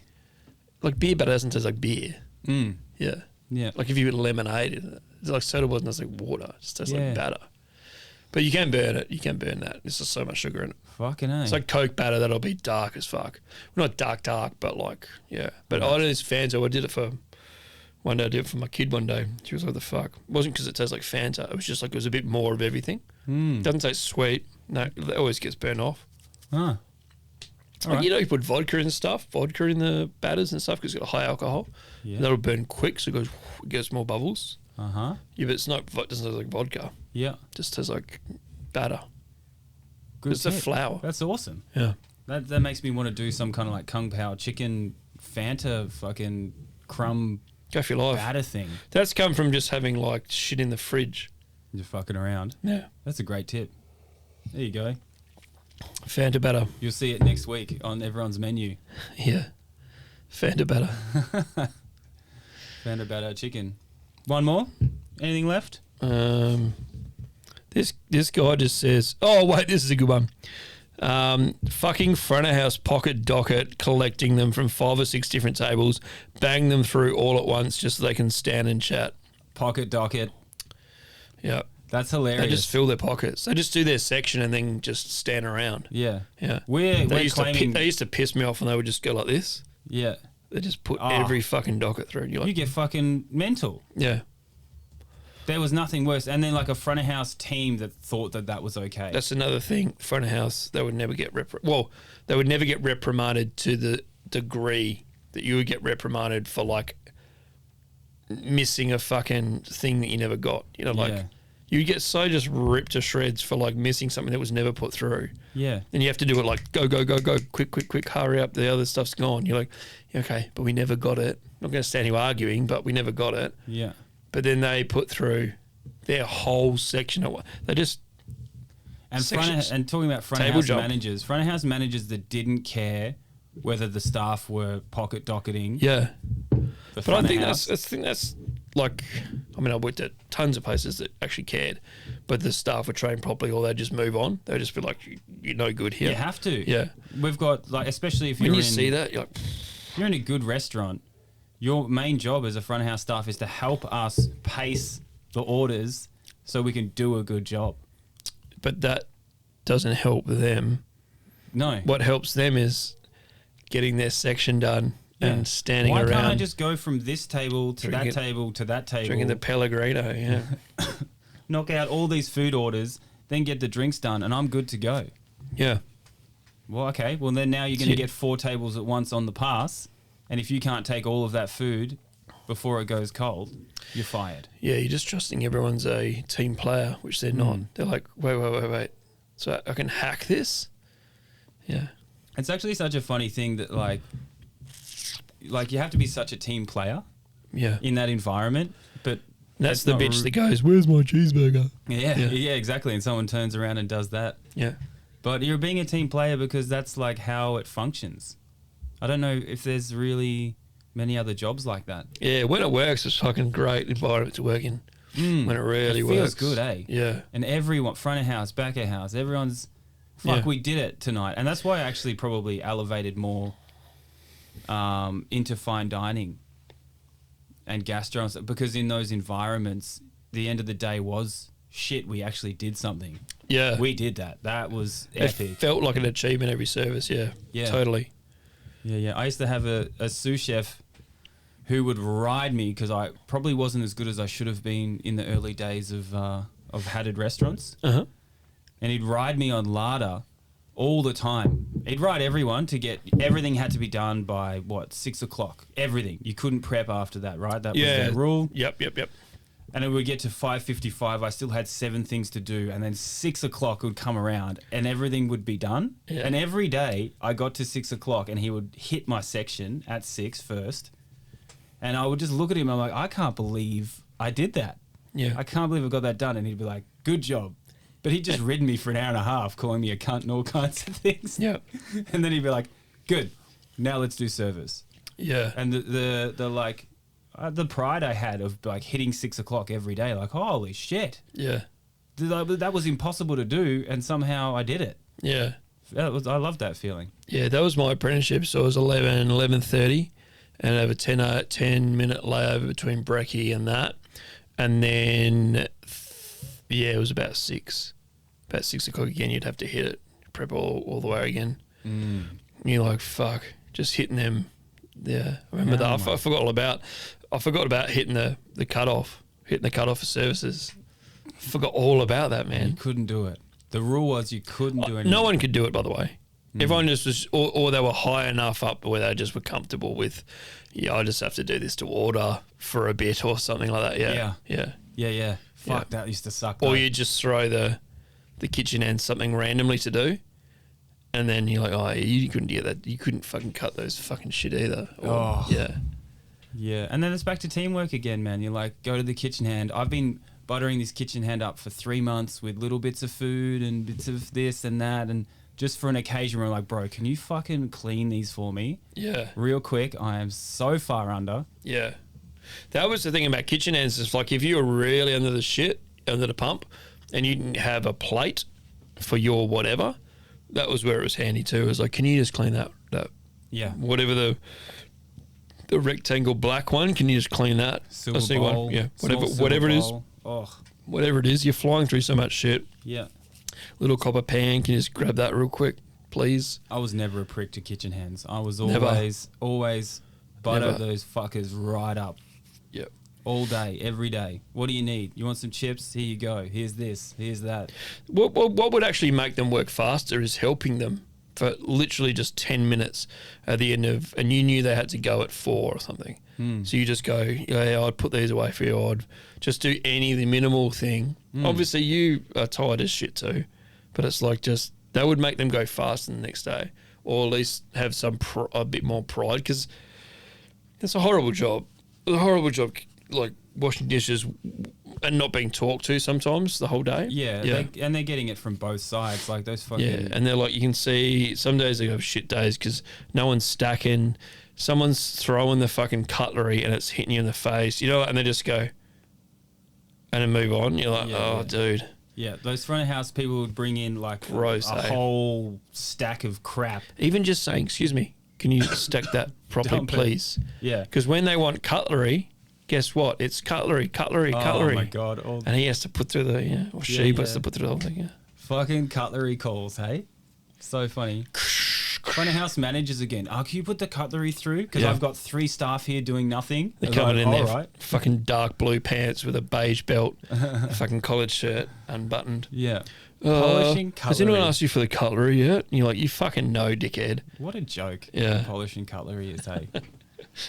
like beer batter doesn't taste like beer. Mm. Yeah. Yeah. Like if you put lemonade in it, it's like soda water doesn't taste like water. It just tastes Yeah. like batter. But you can burn it. You can burn that. There's just so much sugar in it. Fucking A. It's like Coke batter that'll be dark as fuck. Well, not dark, but like, yeah. But I know this Fanta. I did it for one day. I did it for my kid one day. She was like, "The fuck?" It wasn't because it tastes like Fanta. It was just like it was a bit more of everything. Doesn't taste sweet. No, it always gets burnt off. Huh. Like, you know, you put vodka in the batters and stuff because it's got high alcohol. Yeah. That'll burn quick, so it gets more bubbles. Uh-huh. Yeah, but it's not. It doesn't taste like vodka. Yeah. It just tastes like batter. Good It's a tip. flour. That's awesome. Yeah. That makes me want to do some kind of like Kung Pao chicken Fanta fucking crumb Go for your life. batter thing. That's come from just having like shit in the fridge. You're fucking around. Yeah. That's a great tip. There you go. Fanta batter. You'll see it next week on everyone's menu. Yeah. Fanta batter. Fanta batter chicken. One more? Anything left? This guy just says, oh wait, this is a good one. Fucking front of house pocket docket, collecting them from 5 or 6 different tables, bang them through all at once just so they can stand and chat. Pocket docket. Yeah. That's hilarious. They just fill their pockets. They just do their section and then just stand around. Yeah. Yeah. We're They claiming... used to piss me off when they would just go like this. Yeah. They just put every fucking docket through. And you're You like, get fucking mental. yeah. There was nothing worse. And then like a front of house team that thought that was okay. That's another thing. Front of house, they would never get they would never get reprimanded to the degree that you would get reprimanded for like missing a fucking thing that you never got. You know, like Yeah. you get so just ripped to shreds for like missing something that was never put through. Yeah. And you have to do it like go, quick, hurry up. The other stuff's gone. You're like, yeah, okay, but we never got it. I'm not going to stand here arguing, but we never got it. Yeah. But then they put through their whole section of what they just And sections. and talking about front of Table house job. managers, front of house managers that didn't care whether the staff were pocket docketing. yeah. The But front I of think house. that's like, I mean, I worked at tons of places that actually cared, but the staff were trained properly, or they'd just move on. They'd just be like, "You're no good here." You have to. Yeah. We've got like, especially if When you're you in, see that, you're like, if you're in a good restaurant, your main job as a front of house staff is to help us pace the orders so we can do a good job. but that doesn't help them. No. What helps them is getting their section done and standing Why around. can't I just go from this table to Drinking- that table to that table, drinking the Pellegrino? Yeah. knock out all these food orders, then get the drinks done, and I'm good to go. Yeah. Well, okay. Well, then now you're going to Yeah. get 4 tables at once on the pass, and if you can't take all of that food before it goes cold, you're fired. Yeah, you're just trusting everyone's a team player, which they're not. They're like, wait. So I can hack this? Yeah. It's actually such a funny thing that like you have to be such a team player Yeah. in that environment, but That's it's the not bitch ru- that goes, "Where's my cheeseburger?" yeah, exactly. And someone turns around and does that. Yeah. But you're being a team player because that's like how it functions. I don't know if there's really many other jobs like that. Yeah, when it works, it's fucking great environment to work in. When it really It works. feels good, eh? Yeah. And everyone, front of house, back of house, everyone's, fuck, Yeah. we did it tonight. And that's why I actually probably elevated more into fine dining and gastro and stuff, because in those environments, the end of the day was, shit, we actually did something. Yeah. We did that. That was It epic. felt like an achievement every service. Yeah. Yeah. Totally. Yeah. I used to have a sous chef who would ride me because I probably wasn't as good as I should have been in the early days of hatted restaurants. Uh-huh. And he'd ride me on larder all the time. He'd ride everyone to get everything had to be done by 6 o'clock. Everything. You couldn't prep after that, right? That was Yeah. the rule. Yep. And it would get to 5:55. I still had 7 things to do, and then 6 o'clock would come around, and everything would be done. Yeah. And every day I got to 6 o'clock, and he would hit my section at 6 first, and I would just look at him. I'm like, I can't believe I did that. Yeah. I can't believe I got that done. And he'd be like, good job. But he'd just ridden me for an hour and a half, calling me a cunt and all kinds of things. Yeah. And then he'd be like, good, now let's do service. Yeah. And the like, the pride I had of like hitting 6 o'clock every day, like holy shit, Yeah. that was impossible to do, and somehow I did it. Yeah. I loved that feeling. Yeah, that was my apprenticeship. So it was 11:30, and I have a 10-minute layover between brekkie and that. And then, it was about 6. About 6 o'clock again, you'd have to hit it, prep all the way again. And you're like, fuck, just hitting them. Yeah, I remember that. I forgot about hitting the cutoff, for services. I forgot all about that, man. You couldn't do it. The rule was you couldn't do anything. No one could do it, by the way. Everyone just was, or they were high enough up where they just were comfortable with, I just have to do this to order for a bit or something like that. Yeah. Fuck, that used to suck. Or though. you just throw the kitchen hand something randomly to do, and then you're like, oh, you couldn't do that. You couldn't fucking cut those fucking shit either. Yeah, and then it's back to teamwork again, man. You're like, go to the kitchen hand. I've been buttering this kitchen hand up for 3 months with little bits of food and bits of this and that, and just for an occasion where I'm like, bro, can you fucking clean these for me? Yeah. Real quick. I am so far under. Yeah. That was the thing about kitchen hands. It's like if you were really under the pump, and you didn't have a plate for your whatever, that was where it was handy too. It was like, can you just clean that whatever the rectangle black one, can you just clean that? Silver bowl. Yeah. Small Whatever it is. bowl. Oh. Whatever it is, you're flying through so much shit. Yeah. Little copper pan, can you just grab that real quick, please? I was never a prick to kitchen hands. I was always butter Never. those fuckers right up. Yep. All day, every day. What do you need? You want some chips? Here you go. Here's this. Here's that. What would actually make them work faster is helping them for literally just 10 minutes at the end of, and you knew they had to go at 4 or something. So you just go, I'd put these away for you. I'd just do the minimal thing. Obviously you are tired as shit too, but it's like just, that would make them go faster the next day, or at least have a bit more pride, because it's a horrible job. It's a horrible job, like washing dishes and not being talked to sometimes the whole day. Yeah. And they're getting it from both sides, like those fucking... Yeah, and they're like, you can see some days they have shit days because no one's stacking, someone's throwing the fucking cutlery and it's hitting you in the face, and they just go and then move on. You're like, dude. Yeah, those front of house people would bring in like Gross, a whole stack of crap. Even just saying, excuse me, can you stack that properly, Dump it. please? Yeah. Because when they want cutlery, guess what? It's cutlery. Oh my God. And he has to put through the, or she has to put through the whole thing, Fucking cutlery calls, hey? So funny. Front of house managers again. Oh, can you put the cutlery through? Because I've got 3 staff here doing nothing. They're coming in there, fucking dark blue pants with a beige belt, a fucking collared shirt, unbuttoned. Yeah. Polishing cutlery. Has anyone asked you for the cutlery yet? And you're like, you fucking know, dickhead. What a joke. Yeah. Polishing cutlery is, hey?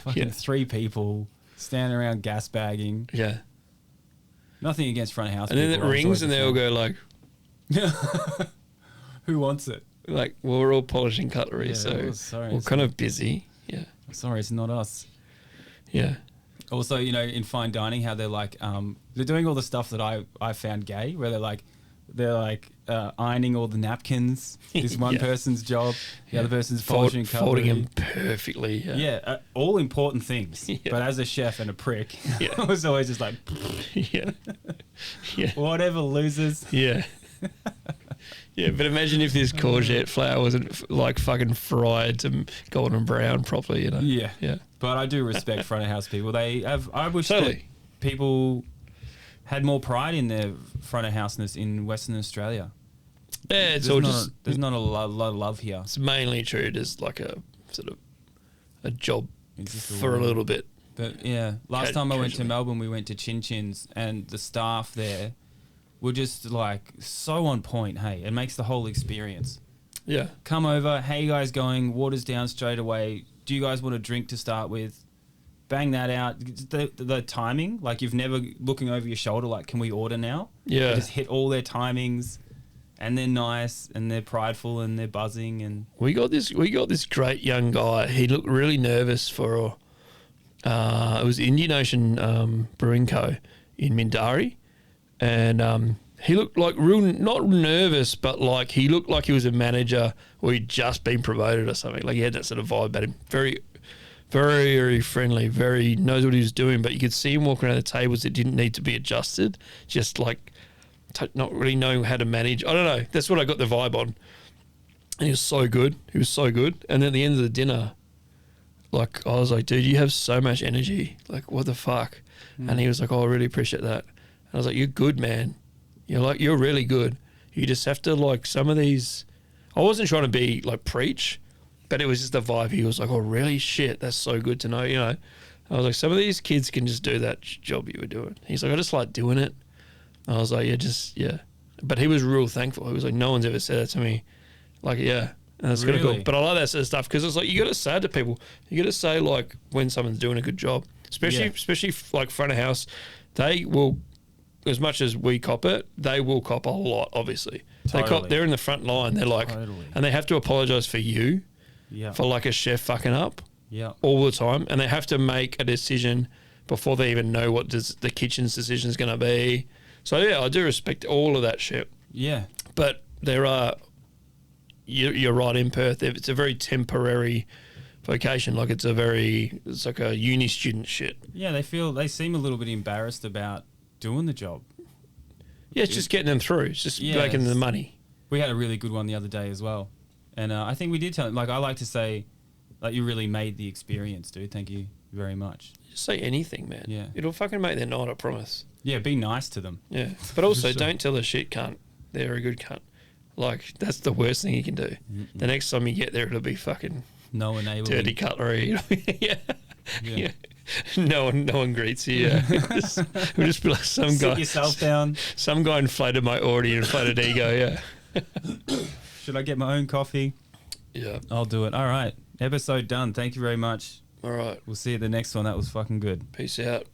Fucking 3 people standing around gas bagging. Yeah. Nothing against front of house and people. And then it rings and they all go like... Who wants it? Like, well, we're all polishing cutlery, so we're kind of busy. Yeah. Sorry, it's not us. Yeah. Also, in fine dining, how they're like, they're doing all the stuff that I found gay, where they're like ironing all the napkins. This one person's job, the other person's polishing cutlery. Folding them perfectly. Yeah, all important things. Yeah. But as a chef and a prick, I was always just like, yeah. Whatever, losers. Yeah. Yeah, but imagine if this courgette flour wasn't like fucking fried to golden brown properly, Yeah. Yeah. But I do respect front of house people. I wish that people had more pride in their front of houseness in Western Australia. Yeah, there's not a lot of love here. It's mainly treated as like a sort of a job for a little bit. But yeah, last time I went to Melbourne, we went to Chin Chin's, and the staff there were just like so on point. Hey, it makes the whole experience. Yeah. Come over. Hey, you guys going? Water's down straight away. Do you guys want a drink to start with? Bang that out. The timing, like you've never looking over your shoulder, like, can we order now? Yeah. They just hit all their timings, and they're nice, and they're prideful, and they're buzzing. And we got this great young guy. He looked really nervous for it was Indian Ocean Brewing Co. in Mindarie. And he looked like not nervous, but like he looked like he was a manager or he'd just been promoted or something. Like he had that sort of vibe about him. Very, very, very friendly, very knows what he was doing. But you could see him walking around the tables that didn't need to be adjusted, just like not really knowing how to manage. I don't know. That's what I got the vibe on. And he was so good. He was so good. And then at the end of the dinner, like, I was like, dude, you have so much energy. Like, what the fuck? And he was like, oh, I really appreciate that. And I was like, you're good, man. You're really good. You just have to, like, some of these, I wasn't trying to be like preach, but it was just the vibe. He was like, oh, really? Shit, that's so good to know, I was like, some of these kids can just do that job you were doing. He's like, I just like doing it. I was like, yeah. But he was real thankful. He was like, no one's ever said that to me. Like, yeah. And that's kind of cool. But I like that sort of stuff because it's like, you got to say it to people. You got to say, like, when someone's doing a good job, especially like front of house, they will, as much as we cop it, they will cop a lot, obviously. Totally. They're in the front line. They're like, and they have to apologize for you, for like a chef fucking up all the time. And they have to make a decision before they even know what the kitchen's decision is going to be. So, yeah, I do respect all of that shit. Yeah. But there are, you're right, in Perth, it's a very temporary vocation. Like, it's like a uni student shit. Yeah, they seem a little bit embarrassed about doing the job. Yeah, it's just getting them through. It's just making them the money. We had a really good one the other day as well. And I think we did tell him, like, I like to say, like, you really made the experience, dude. Thank you very much. Just say anything, man. Yeah. It'll fucking make their night, I promise. Yeah, be nice to them. Yeah. But also, don't tell a shit cunt they're a good cunt. Like, that's the worst thing you can do. The next time you get there, it'll be fucking dirty cutlery. Yeah. No one greets you. We'll just be like some guy. Sit yourself down. Some guy inflated my already inflated ego. Yeah. Should I get my own coffee? Yeah. I'll do it. All right. Episode done. Thank you very much. All right. We'll see you at the next one. That was fucking good. Peace out.